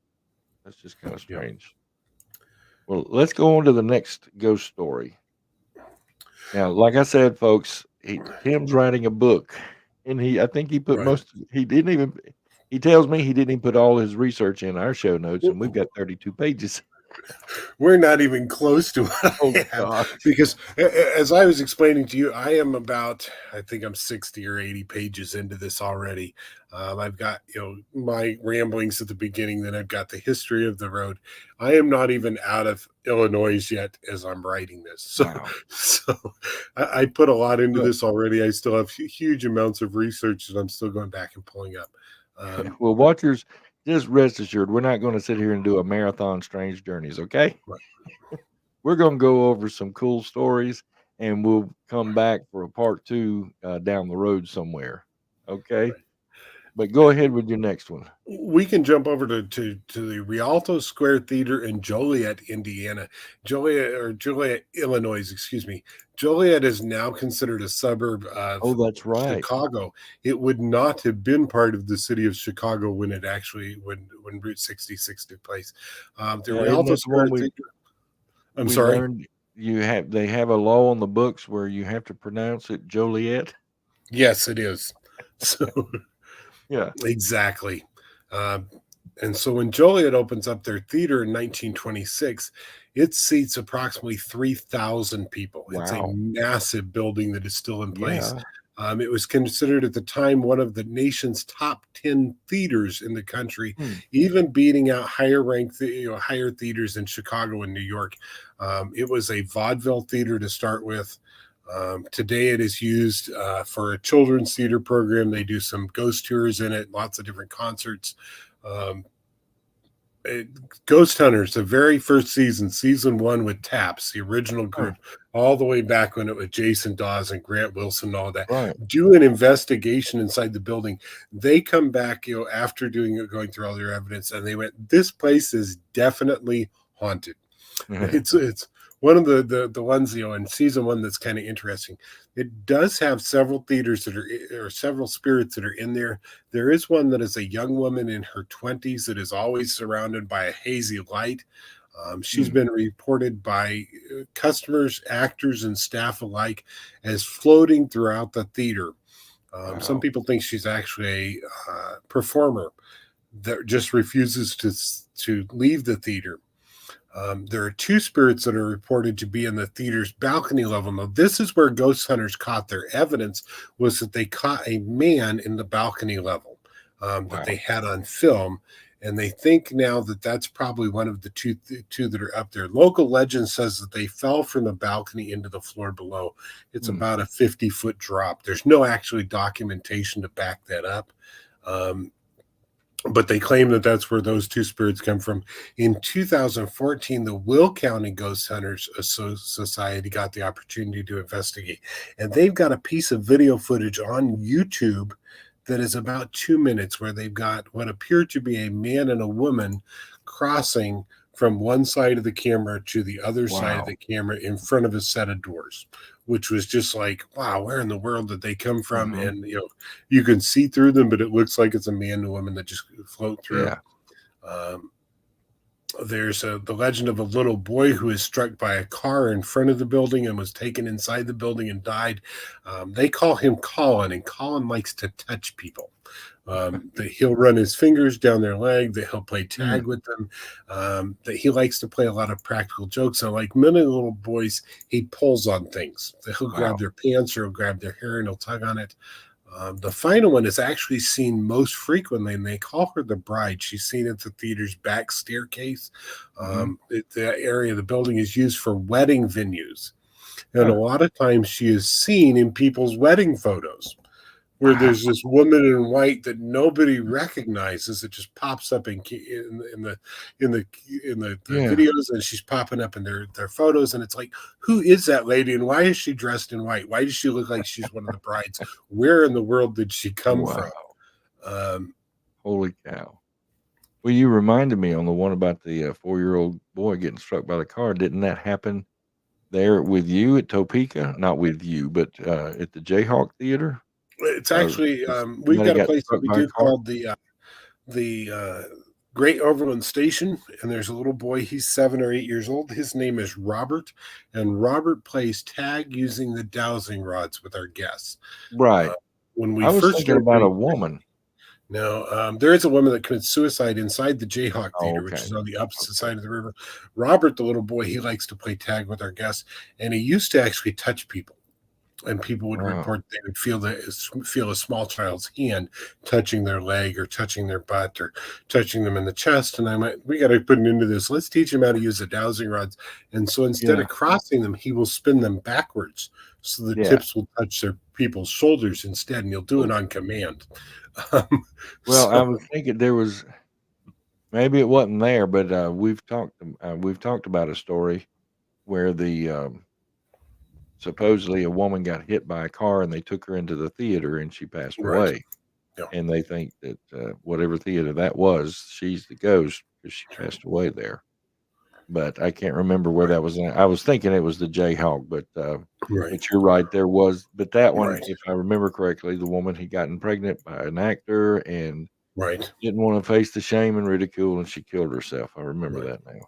That's just kind of strange. Well, let's go on to the next ghost story. Now, like I said, folks, Tim's writing a book, and I think he put he tells me he didn't even put all his research in our show notes, and we've got 32 pages. We're not even close to what I have, because as I was explaining to you, I think I'm 60 or 80 pages into this already. I've got, my ramblings at the beginning, then I've got the history of the road. I am not even out of Illinois yet as I'm writing this. So I put a lot into this already. I still have huge amounts of research that I'm still going back and pulling up. Well, watchers, just rest assured, we're not going to sit here and do a marathon Strange Journeys, okay? Right. We're going to go over some cool stories, and we'll come back for a part 2 down the road somewhere, okay? Right. But go ahead with your next one. We can jump over to the Rialto Square Theater in Joliet, Indiana. Joliet, Illinois, excuse me. Joliet is now considered a suburb of Chicago. It would not have been part of the city of Chicago when Route 66 took place. The Rialto Square Theater. I'm sorry. They have a law on the books where you have to pronounce it Joliet. Yes, it is. So. Yeah, exactly. And so when Joliet opens up their theater in 1926, it seats approximately 3,000 people. Wow. It's a massive building that is still in place. It was considered at the time one of the nation's top 10 theaters in the country, even beating out higher theaters in Chicago and New York. It was a vaudeville theater to start with. Today it is used for a children's theater program. They do some ghost tours in it, lots of different concerts. Ghost Hunters, the very first season 1 with Taps, the original group, all the way back when it was Jason Dawes and Grant Wilson and all that, do an investigation inside the building. They come back, after going through all their evidence, and they went, this place is definitely haunted. It's one of the ones, in season 1 that's kind of interesting. It does have several theaters or several spirits that are in there. There is one that is a young woman in her 20s that is always surrounded by a hazy light. She's been reported by customers, actors, and staff alike as floating throughout the theater. Some people think she's actually a performer that just refuses to leave the theater. There are 2 spirits that are reported to be in the theater's balcony level. Now, this is where ghost hunters caught their evidence, was that they caught a man in the balcony level that they had on film. And they think now that that's probably one of the two that are up there. Local legend says that they fell from the balcony into the floor below. It's about a 50-foot drop. There's no actually documentation to back that up. But they claim that that's where those 2 spirits come from. In 2014, the Will County Ghost Hunters Society got the opportunity to investigate. And they've got a piece of video footage on YouTube that is about 2 minutes, where they've got what appeared to be a man and a woman crossing from one side of the camera to the other side of the camera in front of a set of doors, which was just like, wow, where in the world did they come from? And, you can see through them, but it looks like it's a man and a woman that just float through. There's the legend of a little boy who was struck by a car in front of the building and was taken inside the building and died. They call him Colin, and Colin likes to touch people. That he'll run his fingers down their leg, that he'll play tag with them, that he likes to play a lot of practical jokes. And like many little boys, he pulls on things. He'll grab their pants, or he'll grab their hair and he'll tug on it. The final one is actually seen most frequently, and they call her the bride. She's seen at the theater's back staircase. The area of the building is used for wedding venues. And a lot of times she is seen in people's wedding photos, where there's this woman in white that nobody recognizes. It just pops up in the videos, and she's popping up in their photos. And it's like, who is that lady, and why is she dressed in white? Why does she look like she's one of the brides? Where in the world did she come from? Holy cow. Well, you reminded me on the one about the 4-year-old boy getting struck by the car. Didn't that happen there with you at Topeka? Not with you, but at the Jayhawk Theater? It's actually we've got a place that we do called the Great Overland Station, and there's a little boy. He's 7 or 8 years old. His name is Robert, and Robert plays tag using the dowsing rods with our guests. Right. When we I was first thinking about a woman. No, there is a woman that committed suicide inside the Jayhawk Theater, which is on the opposite side of the river. Robert, the little boy, he likes to play tag with our guests, and he used to actually touch people. And people would report they would feel a small child's hand touching their leg or touching their butt or touching them in the chest. And we got to put an end to this. Let's teach him how to use the dowsing rods. And so instead of crossing them, he will spin them backwards, so the tips will touch their people's shoulders instead, and he'll do it on command. I was thinking there was, maybe it wasn't there, but we've talked about a story where supposedly a woman got hit by a car, and they took her into the theater, and she passed away. And they think that whatever theater that was, she's the ghost because she passed away there. But I can't remember where that was. I was thinking it was the Jayhawk, but you're right. There was, but that one, if I remember correctly, the woman had gotten pregnant by an actor and didn't want to face the shame and ridicule, and she killed herself. I remember that now.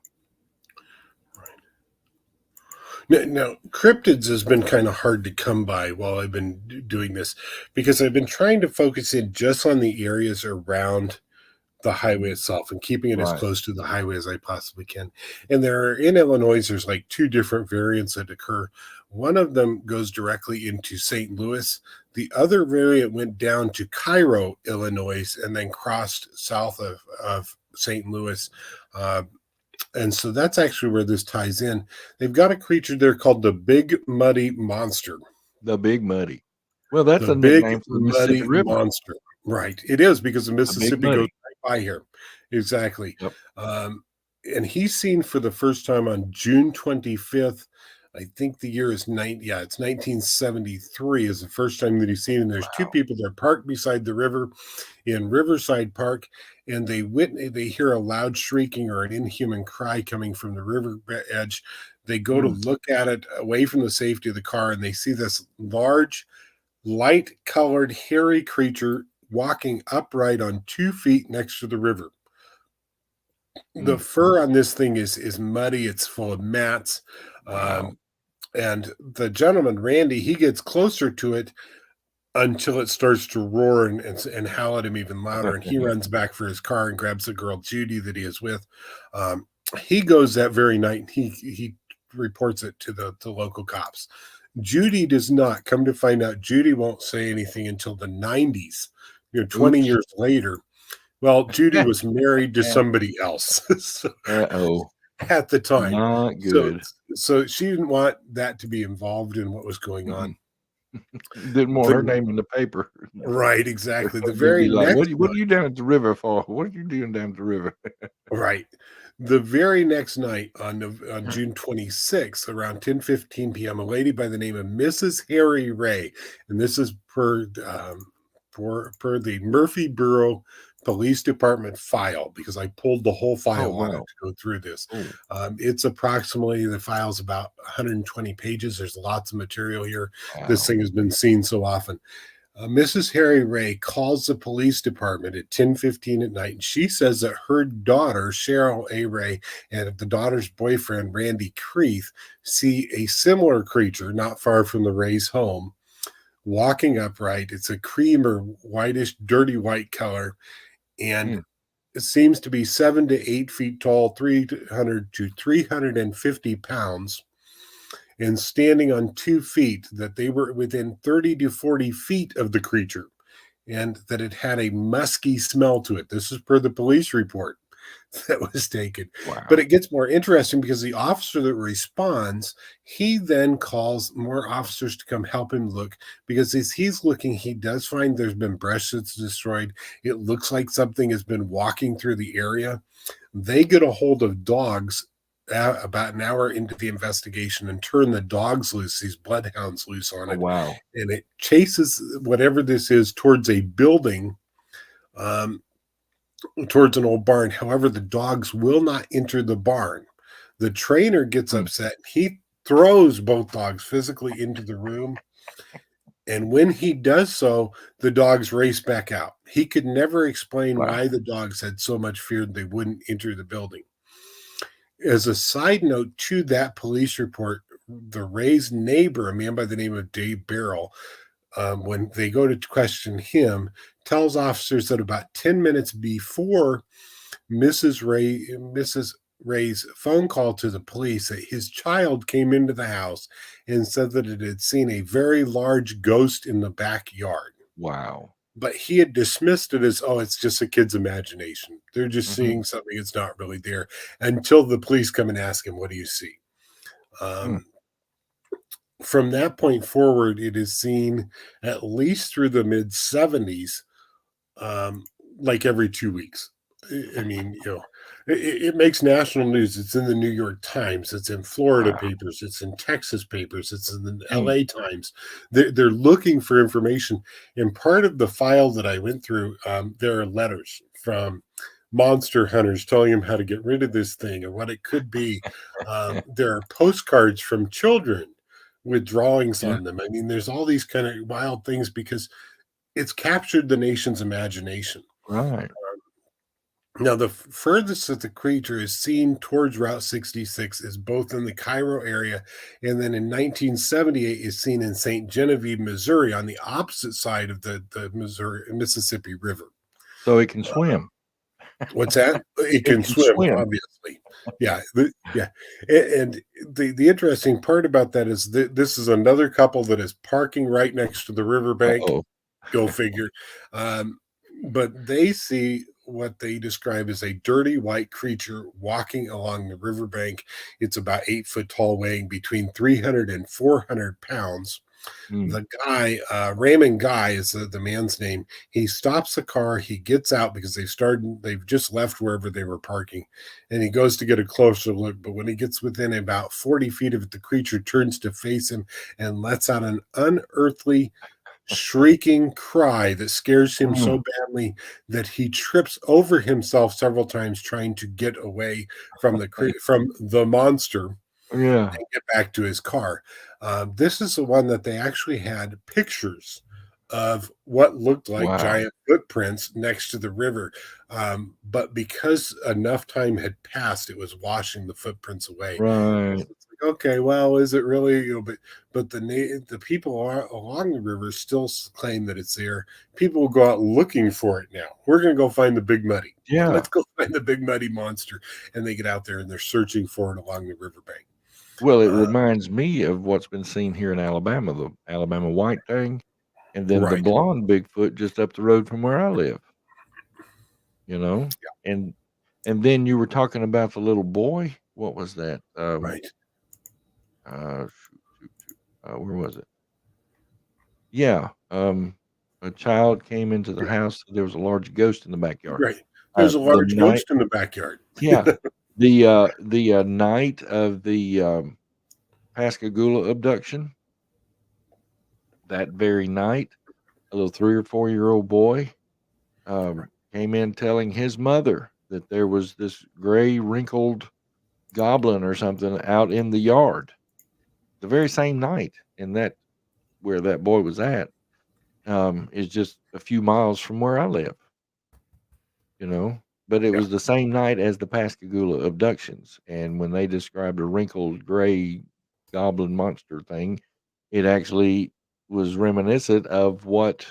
Now, cryptids has been kind of hard to come by while I've been doing this, because I've been trying to focus in just on the areas around the highway itself and keeping it as Right. close to the highway as I possibly can. And in Illinois, there's like two different variants that occur. One of them goes directly into St. Louis. The other variant went down to Cairo, Illinois, and then crossed south of St. Louis. And so that's actually where this ties in. They've got a creature there called the Big Muddy Monster. The Big Muddy. Well, that's The a Big nickname for the Mississippi Muddy River. Monster. Right. It is because the The Big Mississippi goes Muddy. right by here. Exactly. Yep. And he's seen for the first time on June 25th. I think the year is it's 1973 is the first time that he's seen. And there's two people that are parked beside the river in Riverside Park, and they hear a loud shrieking or an inhuman cry coming from the river edge. They go to look at it away from the safety of the car, and they see this large, light-colored, hairy creature walking upright on 2 feet next to the river. The fur on this thing is muddy. It's full of mats. Wow. And the gentleman, Randy, he gets closer to it until it starts to roar and howl at him even louder. And he runs back for his car and grabs the girl, Judy, that he is with. He goes that very night and he reports it to the local cops. Judy does not. Come to find out, Judy won't say anything until the 90s, 20 years later. Well, Judy was married to somebody else. So, at the time. Not good. So she didn't want that to be involved in what was going on. Didn't want her name in the paper. Right, exactly. The very like, next what are you down at the river for? What are you doing down at the river? Right. The very next night on June 26th, around 10:15 p.m., a lady by the name of Mrs. Harry Ray, and this is per the Murphyboro Police Department file, because I pulled the whole file on it to go through this. It's approximately, the file's about 120 pages. There's lots of material here. Wow. This thing has been seen so often. Mrs. Harry Ray calls the police department at 10:15 at night, and she says that her daughter, Cheryl A. Ray, and the daughter's boyfriend, Randy Creeth, see a similar creature not far from the Ray's home, walking upright. It's a cream or whitish, dirty white color, and it seems to be 7 to 8 feet tall, 300 to 350 pounds, and standing on 2 feet, that they were within 30 to 40 feet of the creature, and that it had a musky smell to it. This is per the police report that was taken. Wow. But it gets more interesting because the officer that responds, he then calls more officers to come help him look, because as he's looking, he does find there's been brush that's destroyed. It looks like something has been walking through the area. They get a hold of dogs about an hour into the investigation and turn the dogs loose, these bloodhounds loose on it. Wow. And it chases whatever this is towards a building, towards an old barn. However, the dogs will not enter the barn. The trainer gets upset. He throws both dogs physically into the room. And when he does so, the dogs race back out. He could never explain why the dogs had so much fear they wouldn't enter the building. As a side note to that police report, the Ray's neighbor, a man by the name of Dave Barrell, when they go to question him, tells officers that about 10 minutes before Mrs. Ray's phone call to the police, that his child came into the house and said that it had seen a very large ghost in the backyard. Wow. But he had dismissed it as, it's just a kid's imagination. They're just seeing something that's not really there, until the police come and ask him, what do you see? From that point forward, it is seen at least through the mid-70s, like every 2 weeks. I mean, it makes national news. It's in the New York Times. It's in Florida papers. It's in Texas papers. It's in the LA Times. They're looking for information. And part of the file that I went through, there are letters from monster hunters telling them how to get rid of this thing or what it could be. There are postcards from children with drawings on them. I mean, there's all these kind of wild things because it's captured the nation's imagination. Right. Now, the furthest that the creature is seen towards Route 66 is both in the Cairo area, and then in 1978 is seen in St. Genevieve, Missouri, on the opposite side of the Mississippi River. So it can swim. What's that? It It can can swim, swim. obviously. Yeah, yeah. And the interesting part about that is that this is another couple that is parking right next to the riverbank. Uh-oh. Go figure. Um, but they see what they describe as a dirty white creature walking along the riverbank. It's about 8 foot tall, weighing between 300 and 400 pounds. Mm. The guy, Raymond Guy is the man's name. He stops the car. He gets out because they've just left wherever they were parking. And he goes to get a closer look. But when he gets within about 40 feet of it, the creature turns to face him and lets out an unearthly shrieking cry that scares him so Mm. badly that he trips over himself several times trying to get away from the monster Yeah. and get back to his car. This is the one that they actually had pictures of what looked like Wow. giant footprints next to the river. But because enough time had passed, it was washing the footprints away. Right. So it's like, okay, well, is it really? But the people along the river still claim that it's there. People will go out looking for it now. We're going to go find the Big Muddy. Yeah. Let's go find the Big Muddy monster. And they get out there and they're searching for it along the riverbank. Well, it reminds me of what's been seen here in Alabama, the Alabama white thing, and then the Right. blonde Bigfoot just up the road from where I live. You know, and then you were talking about the little boy. What was that? Right. Where was it? Yeah. A child came into the house. There was a large ghost in the backyard. Right. There's a The large night, ghost in the backyard. yeah, the night of the Pascagoula abduction. That very night, a little 3 or 4-year-old boy came in telling his mother that there was this gray, wrinkled goblin or something out in the yard. The very same night, and that where that boy was at is just a few miles from where I live. You know, but it Yeah. was the same night as the Pascagoula abductions, and when they described a wrinkled gray goblin monster thing, it actually was reminiscent of what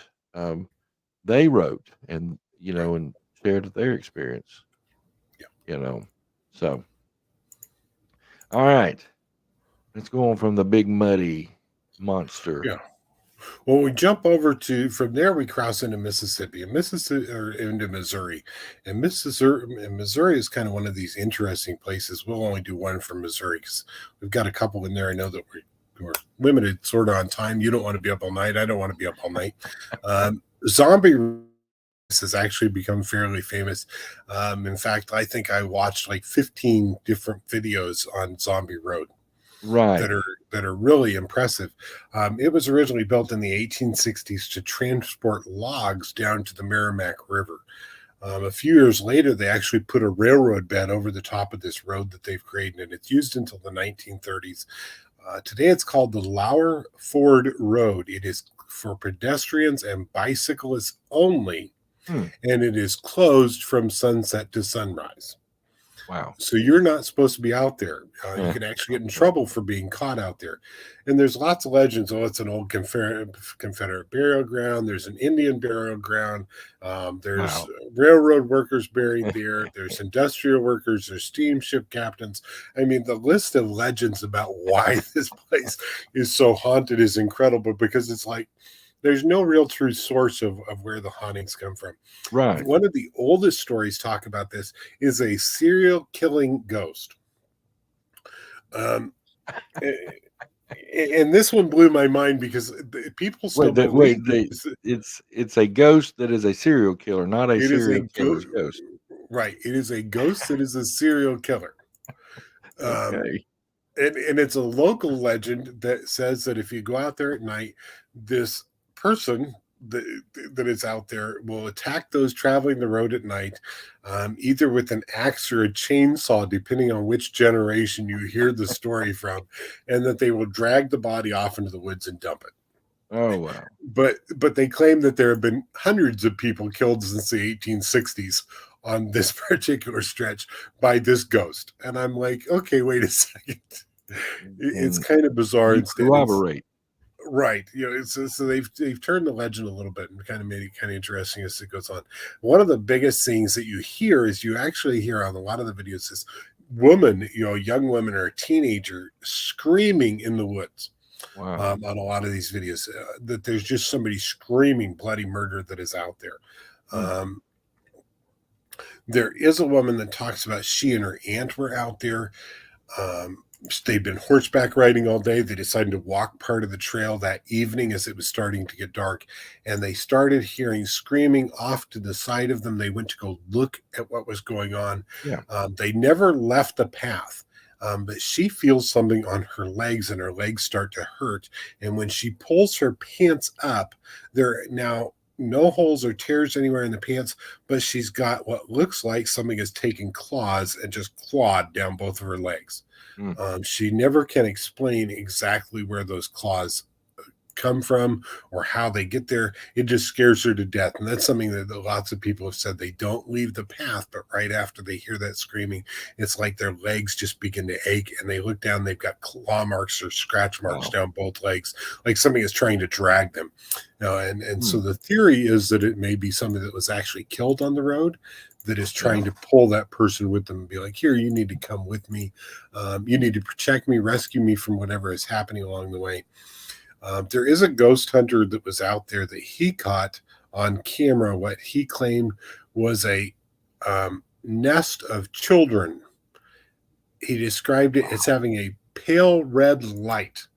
they wrote and and shared their experience. Yeah. You know, so all right, let's go on from the big muddy monster. Yeah. Well, we jump over from there, we cross into Mississippi or into Missouri. And Missouri is kind of one of these interesting places. We'll only do one from Missouri because we've got a couple in there. I know that we're limited sort of on time. You don't want to be up all night. I don't want to be up all night. Zombie has actually become fairly famous. In fact, I think I watched like 15 different videos on Zombie Road Right. that are really impressive. It was originally built in the 1860s to transport logs down to the Merrimack River. A few years later, they actually put a railroad bed over the top of this road that they've created, and it's used until the 1930s. Today, it's called the Lower Ford Road. It is for pedestrians and bicyclists only, and it is closed from sunset to sunrise. Wow. So you're not supposed to be out there. You can actually get in trouble for being caught out there. And there's lots of legends. Oh, it's an old Confederate burial ground. There's an Indian burial ground. There's railroad workers buried there. There's industrial workers. There's steamship captains. I mean, the list of legends about why this place is so haunted is incredible because it's like, there's no real true source of where the hauntings come from. Right. One of the oldest stories talk about this is a serial killing ghost. And this one blew my mind because people still believe it's a ghost that is a serial killer, not a serial killer's ghost. Right. It is a ghost that is a serial killer. Okay. And it's a local legend that says that if you go out there at night, this person that is out there will attack those traveling the road at night, either with an axe or a chainsaw, depending on which generation you hear the story from, and that they will drag the body off into the woods and dump it. Oh, wow. But they claim that there have been hundreds of people killed since the 1860s on this particular stretch by this ghost. And I'm like, okay, wait a second. It's kind of bizarre. Corroborate. Right. So they've turned the legend a little bit and kind of made it kind of interesting as it goes on. One of the biggest things that you hear is you actually hear on a lot of the videos is woman, young women or a teenager screaming in the woods. Wow. On a lot of these videos, that there's just somebody screaming bloody murder that is out there. Mm. There is a woman that talks about she and her aunt were out there. Um, they'd been horseback riding all day. They decided to walk part of the trail that evening as it was starting to get dark, and they started hearing screaming off to the side of them. They went to go look at what was going on. Yeah. They never left the path. But she feels something on her legs, and her legs start to hurt. And when she pulls her pants up, there are now no holes or tears anywhere in the pants, but she's got what looks like something has taken claws and just clawed down both of her legs. Mm. She never can explain exactly where those claws come from or how they get there. It just scares her to death. And that's something that lots of people have said. They don't leave the path, but right after they hear that screaming, it's like their legs just begin to ache, and they look down, they've got claw marks or scratch marks down both legs, like something is trying to drag them. And so the theory is that it may be something that was actually killed on the road that is trying to pull that person with them and be like, here, you need to come with me. You need to protect me, rescue me from whatever is happening along the way. There is a ghost hunter that was out there that he caught on camera what he claimed was a nest of children. He described it as having a pale red light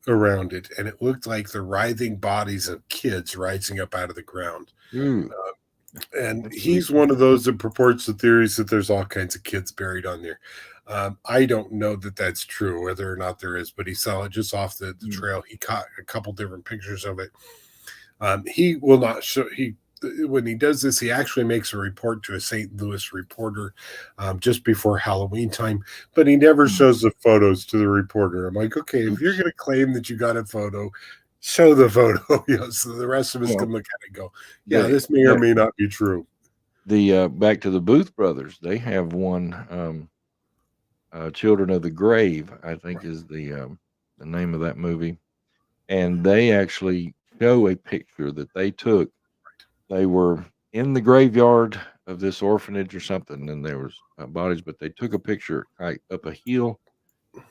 around it, and it looked like the writhing bodies of kids rising up out of the ground. And he's one of those that purports the theories that there's all kinds of kids buried on there. I don't know that that's true, whether or not there is, but he saw it just off the trail. He caught a couple different pictures of it. He will not show. When he does this, he actually makes a report to a St. Louis reporter just before Halloween time, but he never shows the photos to the reporter. I'm like, okay, if you're going to claim that you got a photo, show the photo, so the rest of us can look at it and go, this may or may not be true. The back to the Booth brothers, they have one, Children of the Grave, I think is the name of that movie, and they actually show a picture that they took. They were in the graveyard of this orphanage or something, and there was bodies, but they took a picture like up a hill,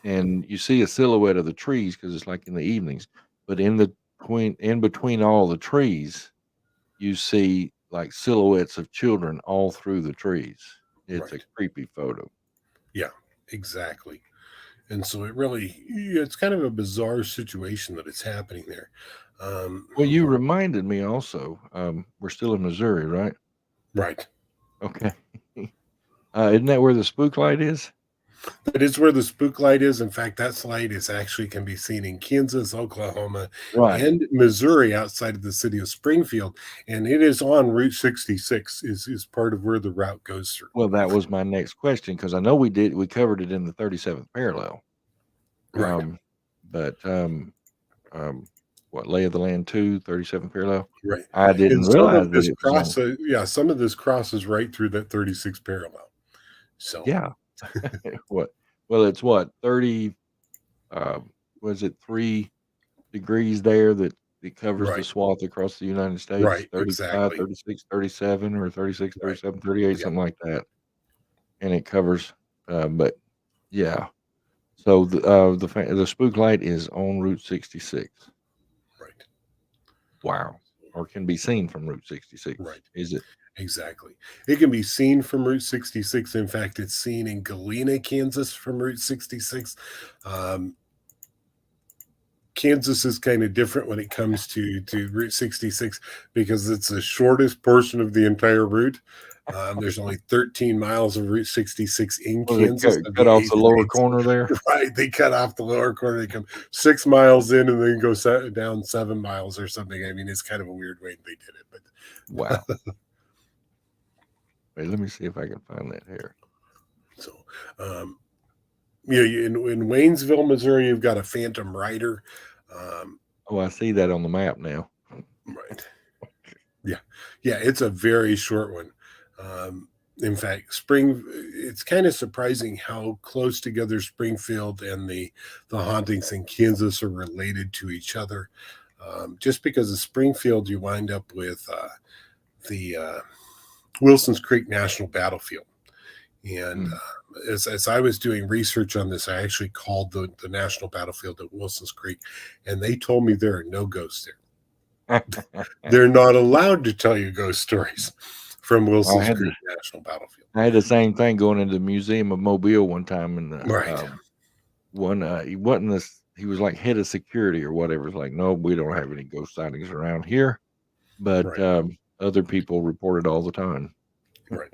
and you see a silhouette of the trees because it's like in the evenings. But in between all the trees, you see like silhouettes of children all through the trees. It's a creepy photo. Yeah, exactly. And so it's kind of a bizarre situation that it's happening there. Well, you reminded me also, we're still in Missouri, right? Right. Okay. Isn't that where the spook light is? That is where the spook light is. In fact, that light can be seen in Kansas, Oklahoma, and Missouri outside of the city of Springfield. And it is on Route 66 is part of where the route goes through. Well, that was my next question, because I know we covered it in the 37th parallel. Right. But what, Lay of the Land 2, 37th parallel? Right. I didn't realize that it was some of this crosses right through that 36th parallel. So yeah. What? Well, it's what, 30, was it 3 degrees there that it covers the swath across the United States? Right, 35, exactly. 36, 37, or 36, 37, 38, something like that. And it covers, but yeah. So the spook light is on Route 66. Right. Wow. Or can be seen from Route 66. Right. Is it? Exactly. It can be seen from Route 66. In fact, it's seen in Galena, Kansas from Route 66. Kansas is kind of different when it comes to Route 66 because it's the shortest portion of the entire route. There's only 13 miles of Route 66 in Kansas. Cut off the lower corner there? Right. They cut off the lower corner. They come 6 miles in and then go down 7 miles or something. I mean, it's kind of a weird way they did it. But wow. Wait, let me see if I can find that here. So, in Waynesville, Missouri, you've got a Phantom Rider. Oh, I see that on the map now. Right. Yeah, it's a very short one. In fact, it's kind of surprising how close together Springfield and the hauntings in Kansas are related to each other. Just because of Springfield, you wind up with the Wilson's Creek National Battlefield. And as I was doing research on this, I actually called the National Battlefield at Wilson's Creek, and they told me there are no ghosts there. They're not allowed to tell you ghost stories from Wilson's Creek National Battlefield. I had the same thing going into the Museum of Mobile one time, and Right. he wasn't this. He was like head of security or whatever. It's like, no, we don't have any ghost sightings around here, but Right. other people reported all the time. Right.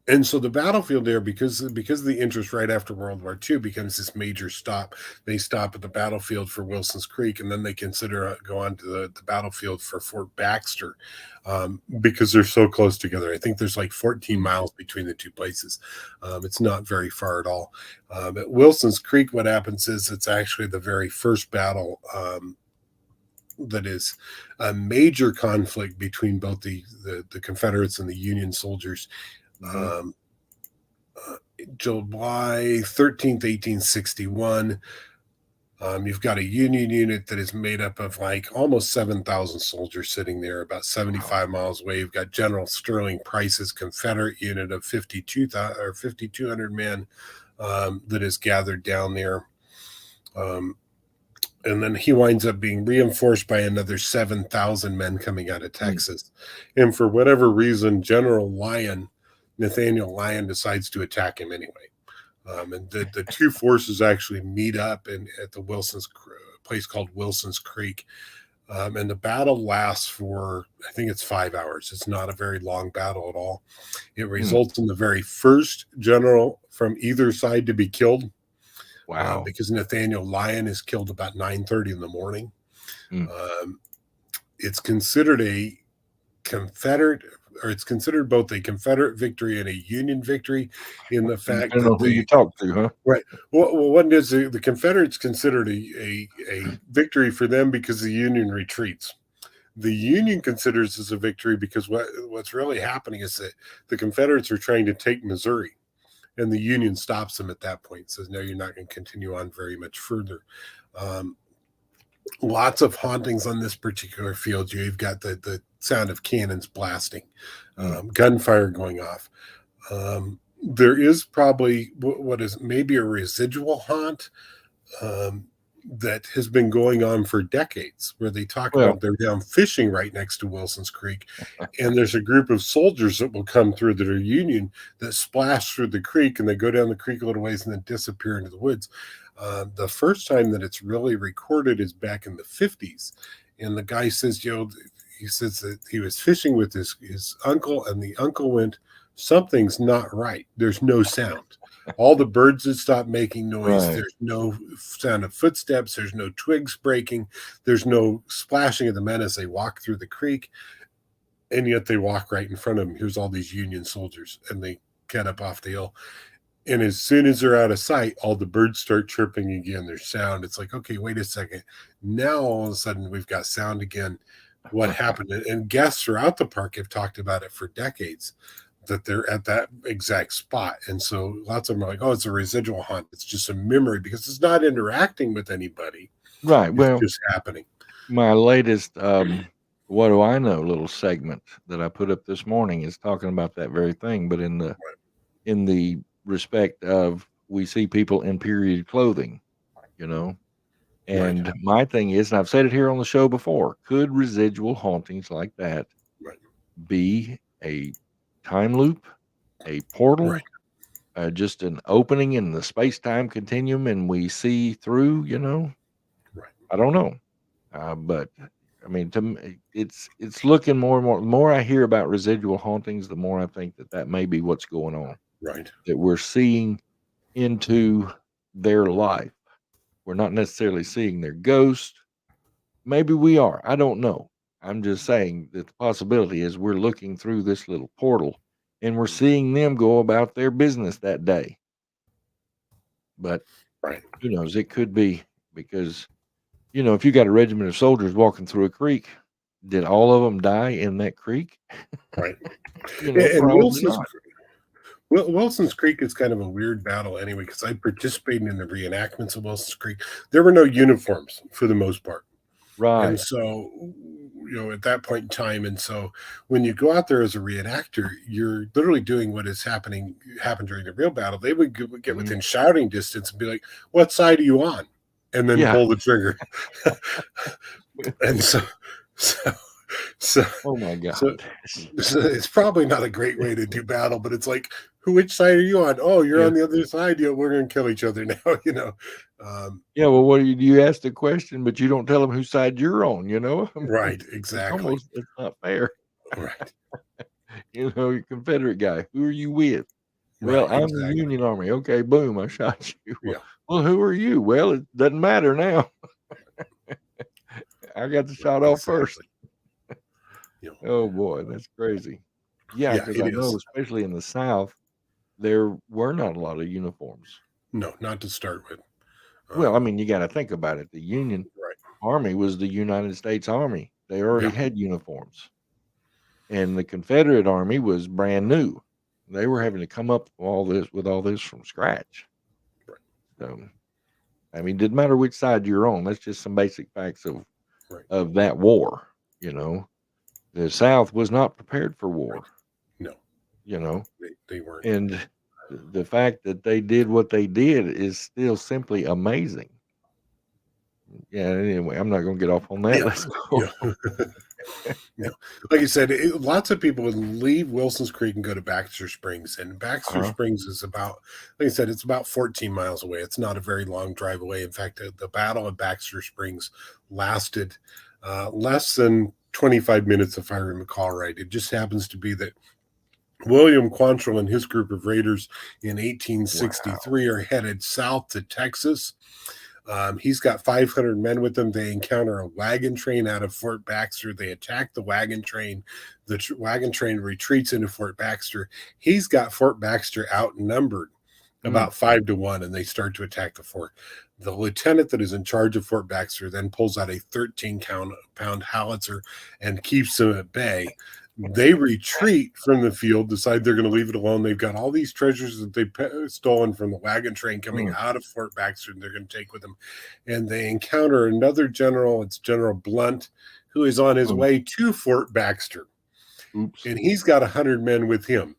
And so the battlefield there, because of the interest right after World War II, becomes this major stop. They stop at the battlefield for Wilson's Creek, and then they consider go on to the battlefield for Fort Baxter, because they're so close together. I think there's like 14 miles between the two places. It's not very far at all. At Wilson's Creek, what happens is it's actually the very first battle that is a major conflict between both the Confederates and the Union soldiers. July 13th, 1861. You've got a Union unit that is made up of like almost 7,000 soldiers sitting there about 75 miles away. You've got General Sterling Price's Confederate unit of 5,200 men that is gathered down there. And then he winds up being reinforced by another 7,000 men coming out of Texas. And for whatever reason, Nathaniel Lyon decides to attack him anyway. And the two forces actually meet up at the place called Wilson's Creek. And the battle lasts for, I think it's 5 hours. It's not a very long battle at all. It results in the very first general from either side to be killed. Wow. Because Nathaniel Lyon is killed about 9:30 in the morning. It's considered a Confederate, or it's considered both a Confederate victory and a Union victory in the fact I don't know who you talk to, huh? Right. Well, what is the Confederates considered a victory for them because the Union retreats. The Union considers this a victory because what's really happening is that the Confederates are trying to take Missouri. And the Union stops them at that point, says, no, you're not going to continue on very much further. Lots of hauntings on this particular field. You've got the sound of cannons blasting, gunfire going off. There is probably what is maybe a residual haunt that has been going on for decades, where they talk about they're down fishing right next to Wilson's Creek, and there's a group of soldiers that will come through that are Union that splash through the creek, and they go down the creek a little ways and then disappear into the woods. The first time that it's really recorded is back in the 50s, and the guy says, he says that he was fishing with his uncle, and the uncle went, something's not right. There's no sound. All the birds had stopped making noise. Right. There's no sound of footsteps. There's no twigs breaking. There's no splashing of the men as they walk through the creek. And yet they walk right in front of them. Here's all these Union soldiers, and they get up off the hill. And as soon as they're out of sight, all the birds start chirping again. There's sound. It's like, okay, wait a second. Now all of a sudden we've got sound again. What happened? And guests throughout the park have talked about it for decades, that they're at that exact spot. And so lots of them are like, oh, it's a residual haunt. It's just a memory because it's not interacting with anybody. Right. It's just happening. My latest, what do I know, little segment that I put up this morning is talking about that very thing. But in the respect of, we see people in period clothing, and my thing is, and I've said it here on the show before, could residual hauntings like that be a time loop, a portal, just an opening in the space-time continuum, and we see through, I don't know. But I mean, to me, it's looking more and more. The more I hear about residual hauntings, the more I think that may be what's going on. Right. That we're seeing into their life. We're not necessarily seeing their ghost. Maybe we are. I don't know. I'm just saying that the possibility is we're looking through this little portal and we're seeing them go about their business that day. But who knows? It could be because, if you got a regiment of soldiers walking through a creek, did all of them die in that creek? Right. You know, And probably not. Wilson's Creek is kind of a weird battle anyway, because I participated in the reenactments of Wilson's Creek. There were no uniforms for the most part. And Right. so, at that point in time, and so when you go out there as a reenactor, you're literally doing what happened during the real battle. They would get within shouting distance and be like, "What side are you on?" And then Yeah. pull the trigger. And so Oh my God. so it's probably not a great way to do battle, but it's like, which side are you on? Oh, you're Yeah. on the other side. Yeah, we're going to kill each other now. Yeah. Well, what do you ask the question, but you don't tell them whose side you're on, you know? I mean, Right. it's Exactly. it's not fair. Right. You know, you're Confederate guy. Who are you with? Well, Right. I'm the Exactly. Union Army. Okay, boom, I shot you. Yeah. Well, who are you? Well, it doesn't matter now. I got the shot off first. Oh boy, that's crazy. Yeah, because it I know, is. especially in the South, there were not a lot of uniforms. No, not to start with. Well, I mean, you got to think about it. The Union Army was the United States Army. They already had uniforms. And the Confederate Army was brand new. They were having to come up with all this from scratch. Right. So, I mean, it didn't matter which side you're on. That's just some basic facts of that war. You know, the South was not prepared for war. No, you know, they weren't. And the fact that they did what they did is still simply amazing. Yeah. Anyway, I'm not going to get off on that. Let's go. Yeah. Like you said, lots of people would leave Wilson's Creek and go to Baxter Springs, and Baxter Springs is about, like I said, it's about 14 miles away. It's not a very long drive away. In fact, the Battle of Baxter Springs lasted less than 25 minutes, if I recall right. It just happens to be that William Quantrill and his group of raiders in 1863 are headed south to Texas. He's got 500 men with him. They encounter a wagon train out of Fort Baxter. They attack the wagon train. The wagon train retreats into Fort Baxter. He's got Fort Baxter outnumbered about 5-1, and they start to attack the fort. The lieutenant that is in charge of Fort Baxter then pulls out a 13-pound howitzer and keeps them at bay. They retreat from the field, decide they're going to leave it alone. They've got all these treasures that they've stolen from the wagon train coming out of Fort Baxter, and they're going to take with them. And they encounter another general. It's General Blunt, who is on his way to Fort Baxter. Oops. And he's got 100 men with him.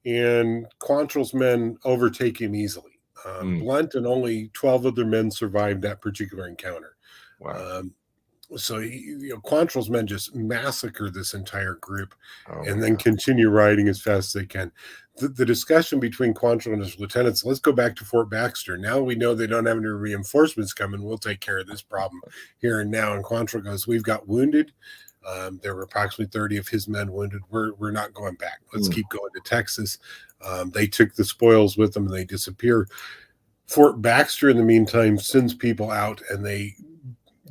And Quantrill's men overtake him easily. Blunt and only 12 other men survived that particular encounter. Wow. So Quantrill's men just massacre this entire group and then continue riding as fast as they can. The discussion between Quantrill and his lieutenants, let's go back to Fort Baxter. Now we know they don't have any reinforcements coming. We'll take care of this problem here and now. And Quantrill goes, we've got wounded. There were approximately 30 of his men wounded. We're not going back. Let's keep going to Texas. They took the spoils with them and they disappear. Fort Baxter, in the meantime, sends people out and they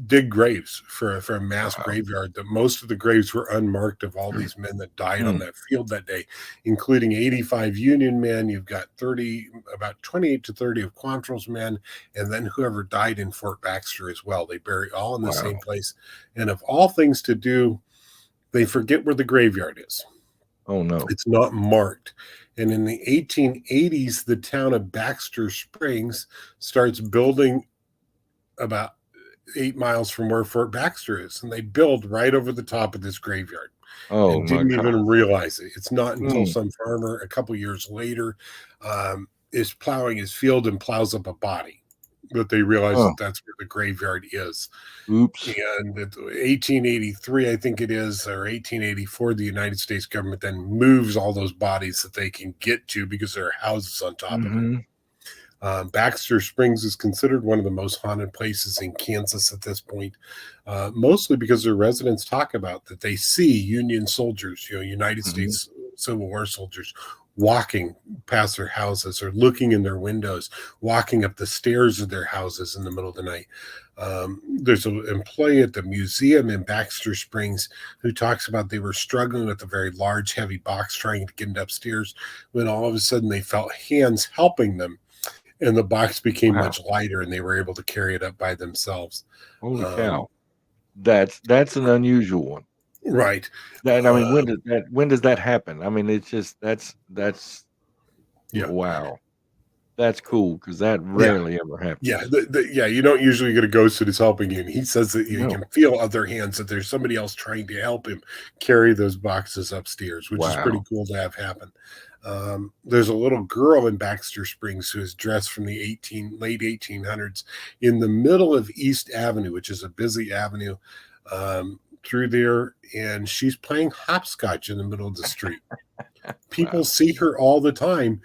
dig graves for a mass graveyard. Most of the graves were unmarked of all these men that died on that field that day, including 85 Union men. You've got about 28 to 30 of Quantrill's men, and then whoever died in Fort Baxter as well. They bury all in the same place. And of all things to do, they forget where the graveyard is. Oh, no. It's not marked. And in the 1880s, the town of Baxter Springs starts building about 8 miles from where Fort Baxter is, and they build right over the top of this graveyard. And didn't even realize it. It's not until some farmer a couple years later is plowing his field and plows up a body that they realize that that's where the graveyard is. Oops. And in 1883, I think it is, or 1884, the United States government then moves all those bodies that they can get to because there are houses on top of it. Baxter Springs is considered one of the most haunted places in Kansas at this point, mostly because their residents talk about that they see Union soldiers, United States Civil War soldiers, walking past their houses or looking in their windows, walking up the stairs of their houses in the middle of the night. There's an employee at the museum in Baxter Springs who talks about they were struggling with a very large, heavy box trying to get it upstairs when all of a sudden they felt hands helping them. And the box became much lighter, and they were able to carry it up by themselves. Holy cow! That's an unusual one. Right. And I mean, when does that happen? I mean, it's just that's Yeah. wow. That's cool because that Yeah. rarely ever happens. Yeah, yeah, you don't usually get a ghost that is helping you. And he says that you No. can feel other hands, that there's somebody else trying to help him carry those boxes upstairs, which is pretty Wow. cool to have happen. There's a little girl in Baxter Springs who is dressed from the late 1800s in the middle of East Avenue, which is a busy avenue through there, and she's playing hopscotch in the middle of the street. People Wow. see her all the time,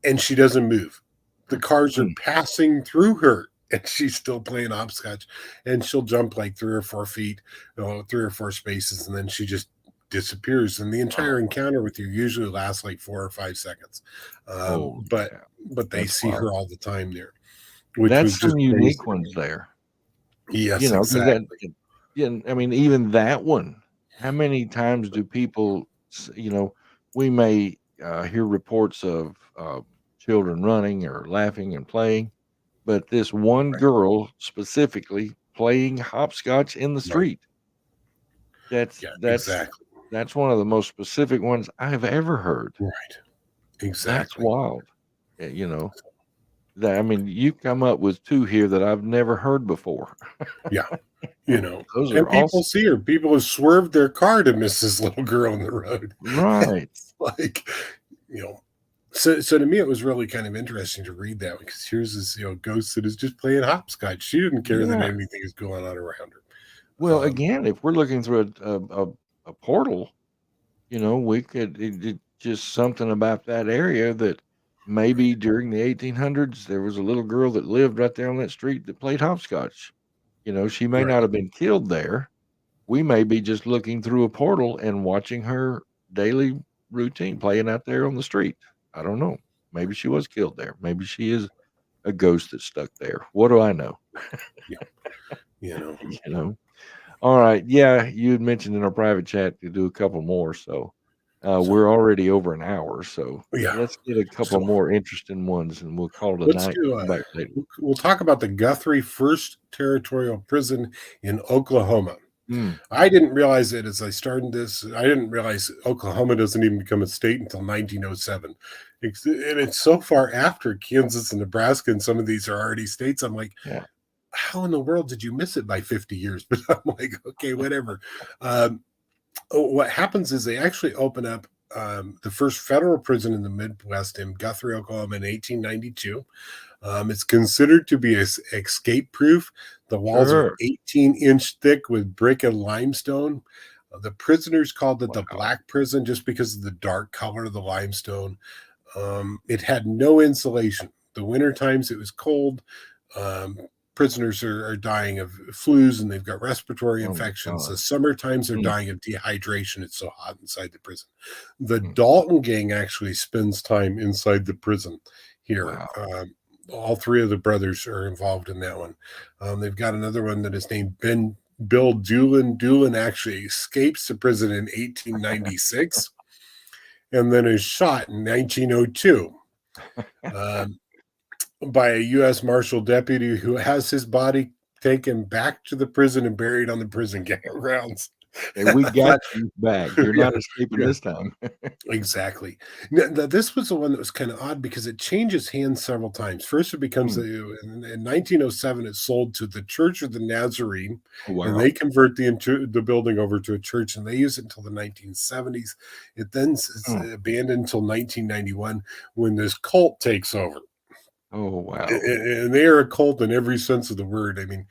and she doesn't move. The cars are Mm. passing through her, and she's still playing hopscotch. And she'll jump like 3 or 4 feet, 3 or 4 spaces, and then she just disappears. And the entire encounter with you usually lasts like 4 or 5 seconds. Holy But cow. they That's see wild. her all the time there, which was That's just some crazy. unique ones there. Yes, You know, 'cause exactly. yeah, I mean, even that one, how many times do people, you know, we may hear reports of children running or laughing and playing, but this one Right, girl specifically playing hopscotch in the right. street. That's Yeah, that's exactly. that's one of the most specific ones I've ever heard. Right, That's exactly. wild. You know, that I mean, you come up with 2 here that I've never heard before. Yeah. Those And are people awesome. see her. People have swerved their car to miss this little girl on the road. Right. It's like, you know, so to me, it was really kind of interesting to read that, because here's this, ghost that is just playing hopscotch. She didn't care that Yeah. anything is going on around her. Well, again, if we're looking through a portal, you know, we could just something about that area that maybe during the 1800s there was a little girl that lived right there on that street that played hopscotch. You know, she may not Right. have been killed there. We may be just looking through a portal and watching her daily routine playing out there on the street. I don't know. Maybe she was killed there. Maybe she is a ghost that's stuck there. What do I know? Yeah. You know. You know. All right. Yeah, you had mentioned in our private chat to do a couple more, so So we're already over an hour. So yeah. let's get a couple So more interesting ones, and we'll call it a let's night. do. Come back later. We'll talk about the Guthrie First Territorial Prison in Oklahoma. Mm, I didn't realize it as I started this. I didn't realize Oklahoma doesn't even become a state until 1907. And it's so far after Kansas and Nebraska, and some of these are already states. I'm like, yeah. how in the world did you miss it by 50 years? But I'm like, okay, whatever. What happens is they actually open up the first federal prison in the Midwest in Guthrie, Oklahoma in 1892. It's considered to be escape proof. The walls are Sure. 18-inch thick with brick and limestone. The prisoners called it the Wow. Black Prison just because of the dark color of the limestone. It had no insulation. The winter times it was cold. Um, Prisoners are dying of flus, and they've got respiratory Oh my infections. God. The summer times they're Mm, dying of dehydration. It's so hot inside the prison. The mm. Dalton gang actually spends time inside the prison here. Wow. All 3 of the brothers are involved in that one. They've got another one that is named Bill Doolin. Doolin actually escapes the prison in 1896 and then is shot in 1902 by a U.S. Marshal deputy who has his body taken back to the prison and buried on the prison grounds. Hey, we got you back. You're Yeah, not escaping yeah. this time. Exactly. Now, this was the one that was kind of odd because it changes hands several times. First, it becomes Mm. in 1907, it's sold to the Church of the Nazarene, Oh, and wow. they convert the building over to a church, and they use it until the 1970s. It then is Mm. abandoned until 1991 when this cult takes over. Oh, wow. And they are a cult in every sense of the word. I mean,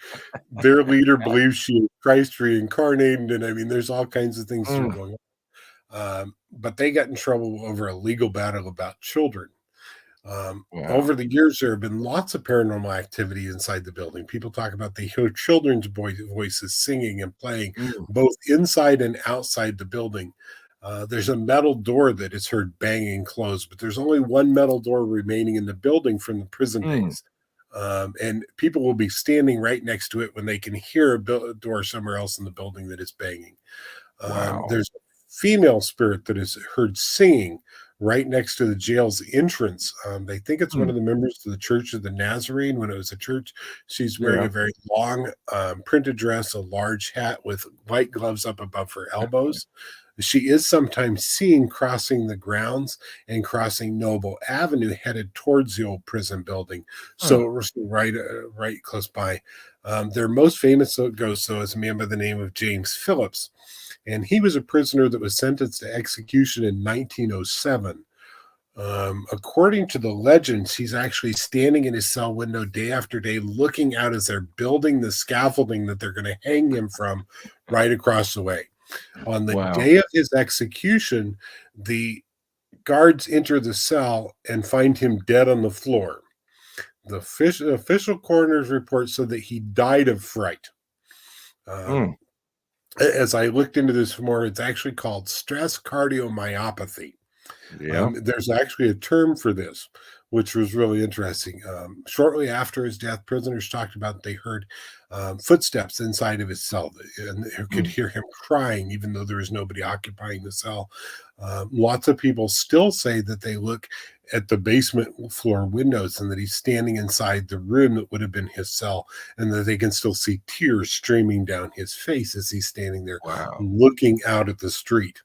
their leader believes she is Christ reincarnated, and I mean, there's all kinds of things that are Mm. going on. But they got in trouble over a legal battle about children. Wow. Over the years, there have been lots of paranormal activity inside the building. People talk about they hear children's voices singing and playing, Mm. both inside and outside the building. There's a metal door that is heard banging closed, but there's only one metal door remaining in the building from the prison Mm. days. And people will be standing right next to it when they can hear a door somewhere else in the building that is banging. Wow. There's a female spirit that is heard singing right next to the jail's entrance. They think it's one of the members of the Church of the Nazarene. When it was a church, she's wearing Yeah. a very long printed dress, a large hat with white gloves up above her elbows. She is sometimes seen crossing the grounds and crossing Noble Avenue, headed towards the old prison building. So right close by. Their most famous ghost, though, is a man by the name of James Phillips. And he was a prisoner that was sentenced to execution in 1907. According to the legends, he's actually standing in his cell window day after day, looking out as they're building the scaffolding that they're going to hang him from right across the way. On the day of his execution, the guards enter the cell and find him dead on the floor. The official coroner's report said that he died of fright. As I looked into this more, it's actually called stress cardiomyopathy. Yeah. There's actually a term for this, which was really interesting. Shortly after his death, prisoners talked about they heard footsteps inside of his cell, and they could hear him crying, even though there was nobody occupying the cell. Lots of people still say that they look at the basement floor windows and that he's standing inside the room that would have been his cell, and that they can still see tears streaming down his face as he's standing there looking out at the street.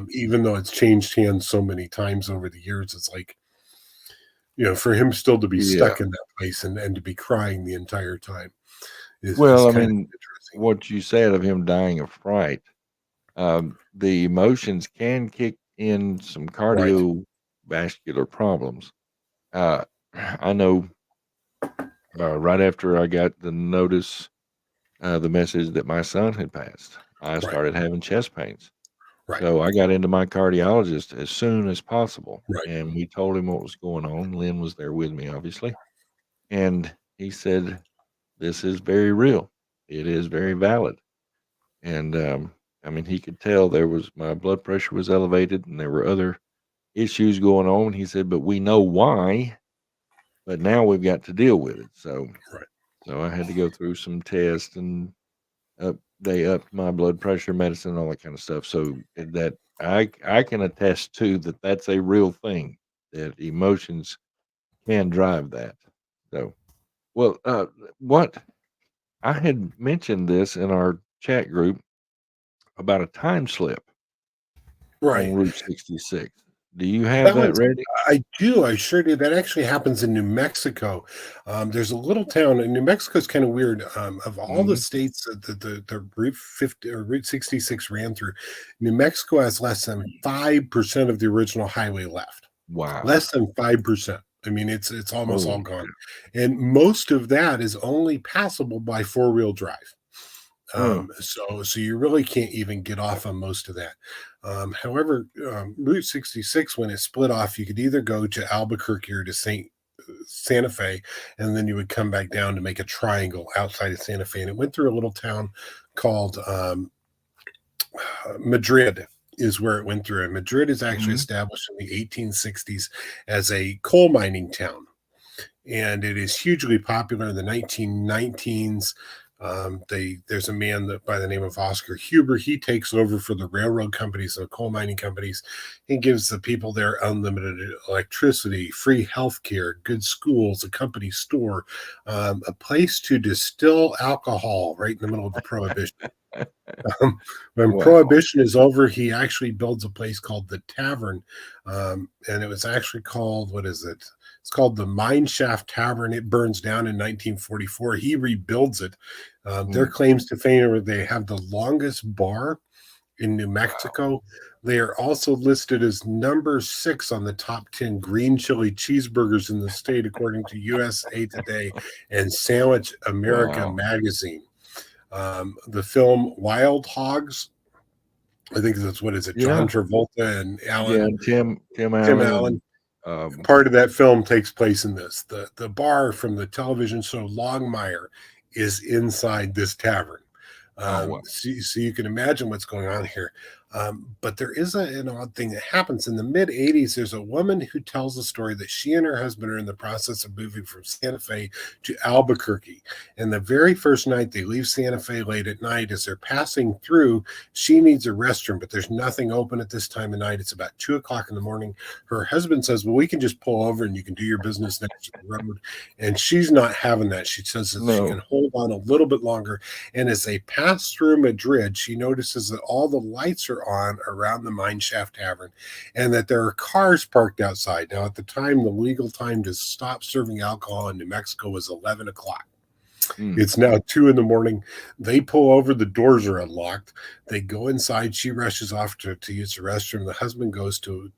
Even though it's changed hands so many times over the years, it's like, for him still to be stuck in that place and to be crying the entire time. Well, I mean, what you said of him dying of fright, the emotions can kick in some cardiovascular problems. I know right after I got the notice, the message that my son had passed, I started having chest pains. So I got into my cardiologist as soon as possible, and we told him what was going on. Lynn was there with me, obviously, and he said, "This is very real. It is very valid." And I mean, he could tell my blood pressure was elevated, and there were other issues going on. He said, "But we know why, but now we've got to deal with it." So I had to go through some tests, and they upped my blood pressure medicine, all that kind of stuff. So that I can attest to that's a real thing, that emotions can drive that. So, well, what I had mentioned this in our chat group about a time slip on Route 66. Do you have that ready? I do. I sure do. That actually happens in New Mexico. There's a little town in New Mexico. Is kind of weird. Of all the states that the Route 50 or Route 66 ran through, New Mexico has less than 5% of the original highway left. Wow, less than 5%. I mean, it's almost all gone, and most of that is only passable by 4-wheel drive. So you really can't even get off on most of that. However, Route 66, when it split off, you could either go to Albuquerque or to Santa Fe, and then you would come back down to make a triangle outside of Santa Fe. And it went through a little town called Madrid is where it went through. And Madrid is actually established in the 1860s as a coal mining town. And it is hugely popular in the 1919s. There's a man by the name of Oscar Huber. He takes over for the railroad companies and the coal mining companies. He gives the people there unlimited electricity, free health care, good schools, a company store, a place to distill alcohol right in the middle of the Prohibition. When Prohibition is over, he actually builds a place called the Tavern, and it was actually called, what is it? It's called the Mine Shaft Tavern. It burns down in 1944. He rebuilds it. Their claims to fame are they have the longest bar in New Mexico. They are also listed as number 6 on the top 10 green chili cheeseburgers in the state, according to USA Today and Sandwich America magazine. The film Wild Hogs, I think that's, what is it? John Travolta and Alan. Yeah, Tim Allen. Part of that film takes place in this. The bar from the television show Longmire is inside this tavern. So you can imagine what's going on here. But there is an odd thing that happens in the mid 80s. There's a woman who tells a story that she and her husband are in the process of moving from Santa Fe to Albuquerque. And the very first night they leave Santa Fe late at night, as they're passing through, she needs a restroom, but there's nothing open at this time of night. It's about 2 o'clock in the morning. Her husband says, well, we can just pull over and you can do your business next to the road. And she's not having that. She says that she No. can hold on a little bit longer. And as they pass through Madrid, she notices that all the lights are on around the Mine Shaft Tavern and that there are cars parked outside. Now, at the time, the legal time to stop serving alcohol in New Mexico was 11 o'clock. It's now 2 in the morning. They pull over. The doors are unlocked. They go inside. She rushes off to use the restroom. The husband goes to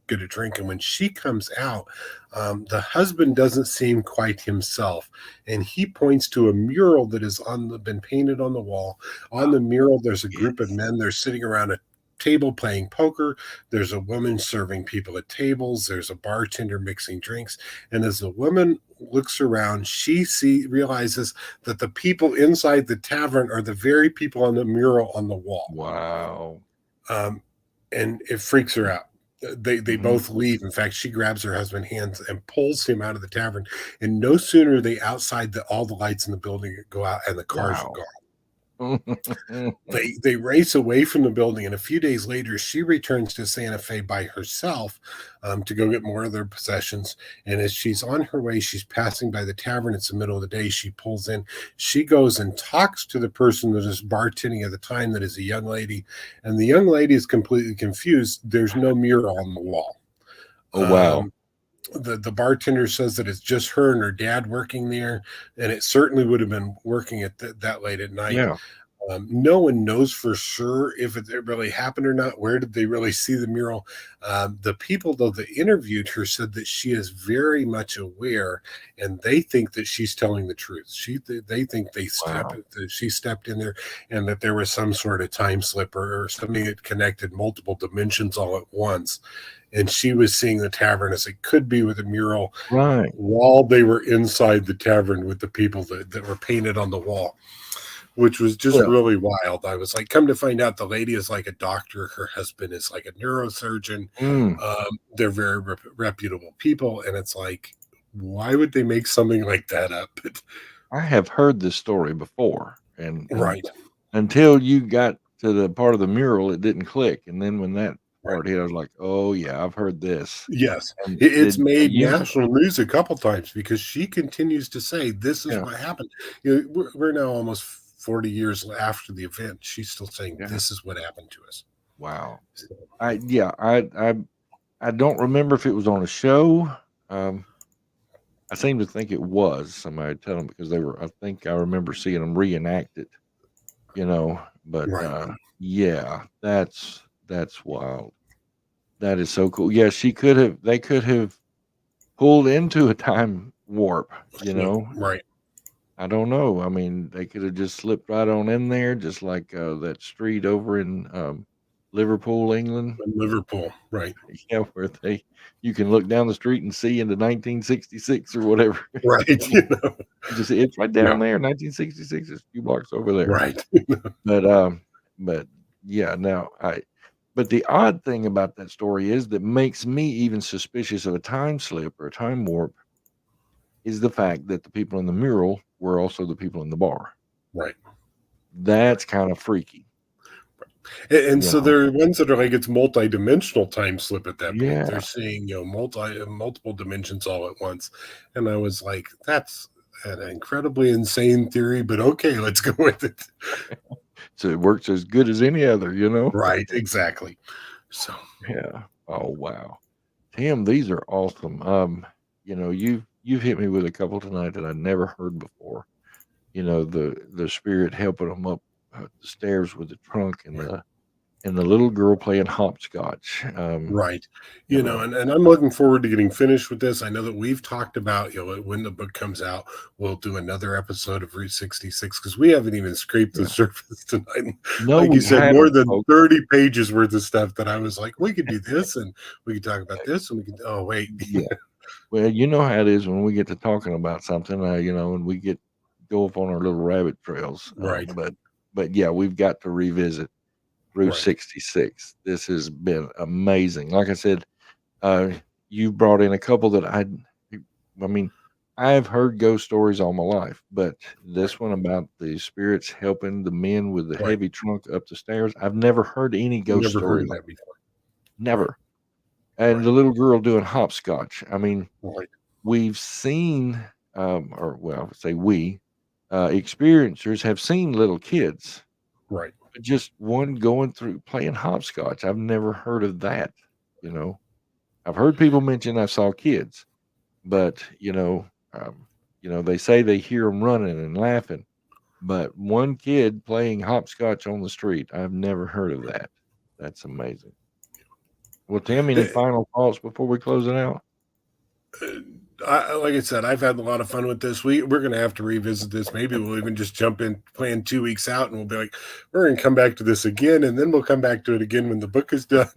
get a drink. And when she comes out, the husband doesn't seem quite himself. And he points to a mural that has been painted on the wall. On the mural, there's a group of men. They're sitting around a table playing poker. There's a woman serving people at tables. There's a bartender mixing drinks. And as the woman looks around, she realizes that the people inside the tavern are the very people on the mural on the wall. Wow. And it freaks her out. They both leave. In fact, she grabs her husband's hands and pulls him out of the tavern. And no sooner are they outside, all the lights in the building go out and the cars are gone. They race away from the building, and a few days later she returns to Santa Fe by herself to go get more of their possessions. And as she's on her way, she's passing by the tavern. It's the middle of the day. She pulls in. She goes and talks to the person that is bartending at the time, that is a young lady, and the young lady is completely confused. There's no mural on the wall. Oh, wow. The bartender says that it's just her and her dad working there, and it certainly would have been working at that late at night. Yeah. No one knows for sure if it really happened or not. Where did they really see the mural? The people, though, that interviewed her said that she is very much aware, and they think that she's telling the truth. They think that she stepped in there, and that there was some sort of time slip or something that connected multiple dimensions all at once. And she was seeing the tavern as it could be with a mural, Right, while they were inside the tavern with the people that were painted on the wall, which was just really wild. I was like, come to find out, the lady is like a doctor. Her husband is like a neurosurgeon. They're very reputable people. And it's like, why would they make something like that up? I have heard this story before, and Right. until you got to the part of the mural, it didn't click. And then when that part hit, I was like, oh yeah, I've heard this. Yes. And It's made national news a couple times, because she continues to say, this is what happened. You know, we're now almost 40 years after the event. She's still saying, this is what happened to us. Wow. I don't remember if it was on a show. I seem to think it was. Somebody tell them, because I think I remember seeing them reenact it, but yeah, that's wild. That is so cool. Yeah, they could have pulled into a time warp, Right. I don't know. I mean, they could have just slipped right on in there, just like that street over in Liverpool, England. Liverpool, right. Yeah, where you can look down the street and see into 1966 or whatever. Right. Just it's right down there, 1966, it's a few blocks over there. Right. But yeah, but the odd thing about that story is that makes me even suspicious of a time slip or a time warp is the fact that the people in the mural were also the people in the bar. Right. That's kind of freaky. And so there are ones that are like, it's multi-dimensional time slip at that point. Yeah. They're seeing, multiple dimensions all at once. And I was like, that's an incredibly insane theory, but okay, let's go with it. So it works as good as any other, Right, exactly. So yeah. Oh wow. Tim, these are awesome. You've hit me with a couple tonight that I'd never heard before. The spirit helping them up the stairs with the trunk, and the little girl playing hopscotch. Right. And I'm looking forward to getting finished with this. I know that we've talked about, when the book comes out, we'll do another episode of Route 66, because we haven't even scraped the surface tonight. No, like you said, more than folks. 30 pages worth of stuff that I was like, we could do this, and we could talk about this, and we can, oh, wait. Yeah. Well, you know how it is when we get to talking about something, and we go off on our little rabbit trails. Right. But yeah, we've got to revisit Route Right. 66. This has been amazing. Like I said, you brought in a couple that I mean, I've heard ghost stories all my life, but this one about the spirits helping the men with the Right. heavy trunk up the stairs, I've never heard any ghost Never heard story of like that before. never. And Right. the little girl doing hopscotch. I mean, Right. we've seen, or well, I would say we, experiencers have seen little kids, Right. but just one going through playing hopscotch. I've never heard of that. You know, I've heard people mention I saw kids, but they say they hear them running and laughing. But one kid playing hopscotch on the street, I've never heard of that. That's amazing. Well, Tim, any Eh, final thoughts before we close it out? Like I said, I've had a lot of fun with this. We're going to have to revisit this. Maybe we'll even just jump in, plan 2 weeks out, and we'll be like, we're going to come back to this again, and then we'll come back to it again when the book is done,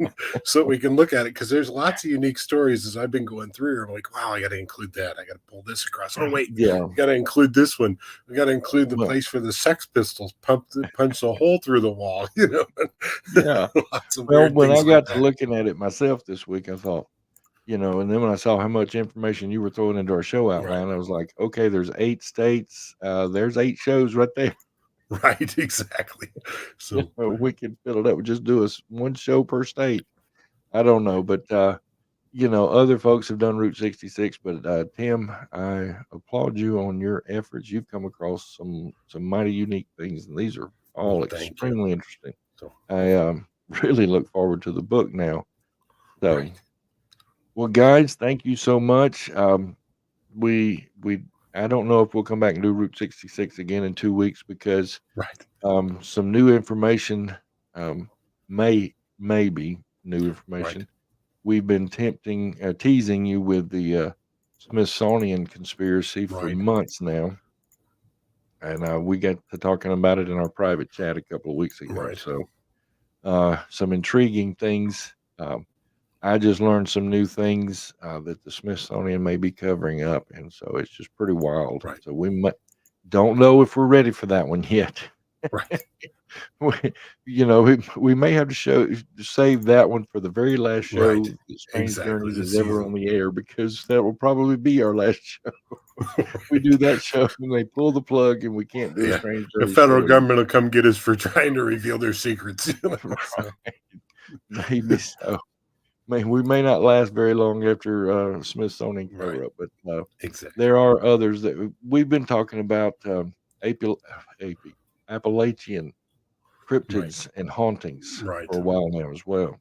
so we can look at it. Because there's lots of unique stories as I've been going through. I'm like, wow, I got to include that. I got to pull this across. Oh wait, Yeah. we got to include this one. We got to include the Well, place for the Sex Pistols punch a hole through the wall. yeah. Lots of Well, weird when I things like got to that. looking at it myself this week, I thought, and then when I saw how much information you were throwing into our show Right. outline, I was like, okay, there's 8 states. There's 8 shows right there. Right. Exactly. So We can fill it up. Just do us one show per state. I don't know, but other folks have done Route 66. But Tim, I applaud you on your efforts. You've come across some mighty unique things, and these are all well, thank you. extremely interesting. So I really look forward to the book now. So. right. Well, guys, thank you so much. We I don't know if we'll come back and do Route 66 again in 2 weeks because Right. some new information maybe new information. Right. We've been teasing you with the Smithsonian conspiracy for Right. months now, and we got to talking about it in our private chat a couple of weeks ago. Right. So some intriguing things. I just learned some new things that the Smithsonian may be covering up, and so it's just pretty wild. Right. So don't know if we're ready for that one yet. Right. we may have to save that one for the very last show Right. that Strange Exactly. Journeys This is ever season. on the air, because that will probably be our last show. We do that show and they pull the plug and we can't do a Yeah. Strange The Journeys federal show government will come get us for trying to reveal their secrets. anymore. Maybe so. We may not last very long after Smithsonian cover Right. up, but Exactly. there are others that we've been talking about. Appalachian cryptids and hauntings Right. for a while now as well.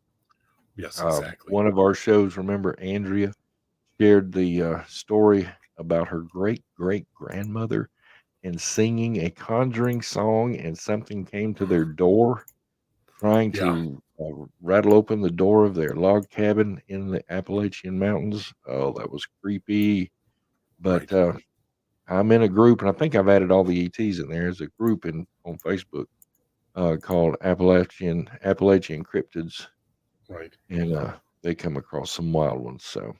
Yes, exactly. One of our shows, remember, Andrea shared the story about her great grandmother and singing a conjuring song, and something came to their door trying Yeah. to rattle open the door of their log cabin in the Appalachian Mountains. Oh, that was creepy. But Right. I'm in a group, and I think I've added all the ETs in there. There's a group on Facebook called Appalachian Cryptids, Right. and they come across some wild ones. So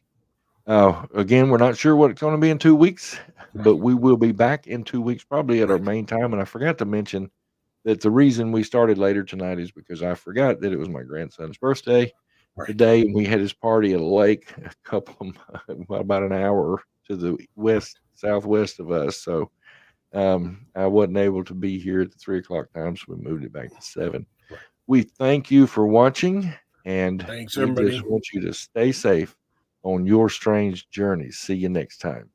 again, we're not sure what it's going to be in 2 weeks, but we will be back in 2 weeks, probably at our Right. main time. And I forgot to mention that the reason we started later tonight is because I forgot that it was my grandson's birthday Right. today, and we had his party at a lake about an hour to the southwest of us. So I wasn't able to be here at the 3:00 time, so we moved it back to 7. Right. We thank you for watching, and Thanks, we everybody. just want you to stay safe on your strange journeys. See you next time.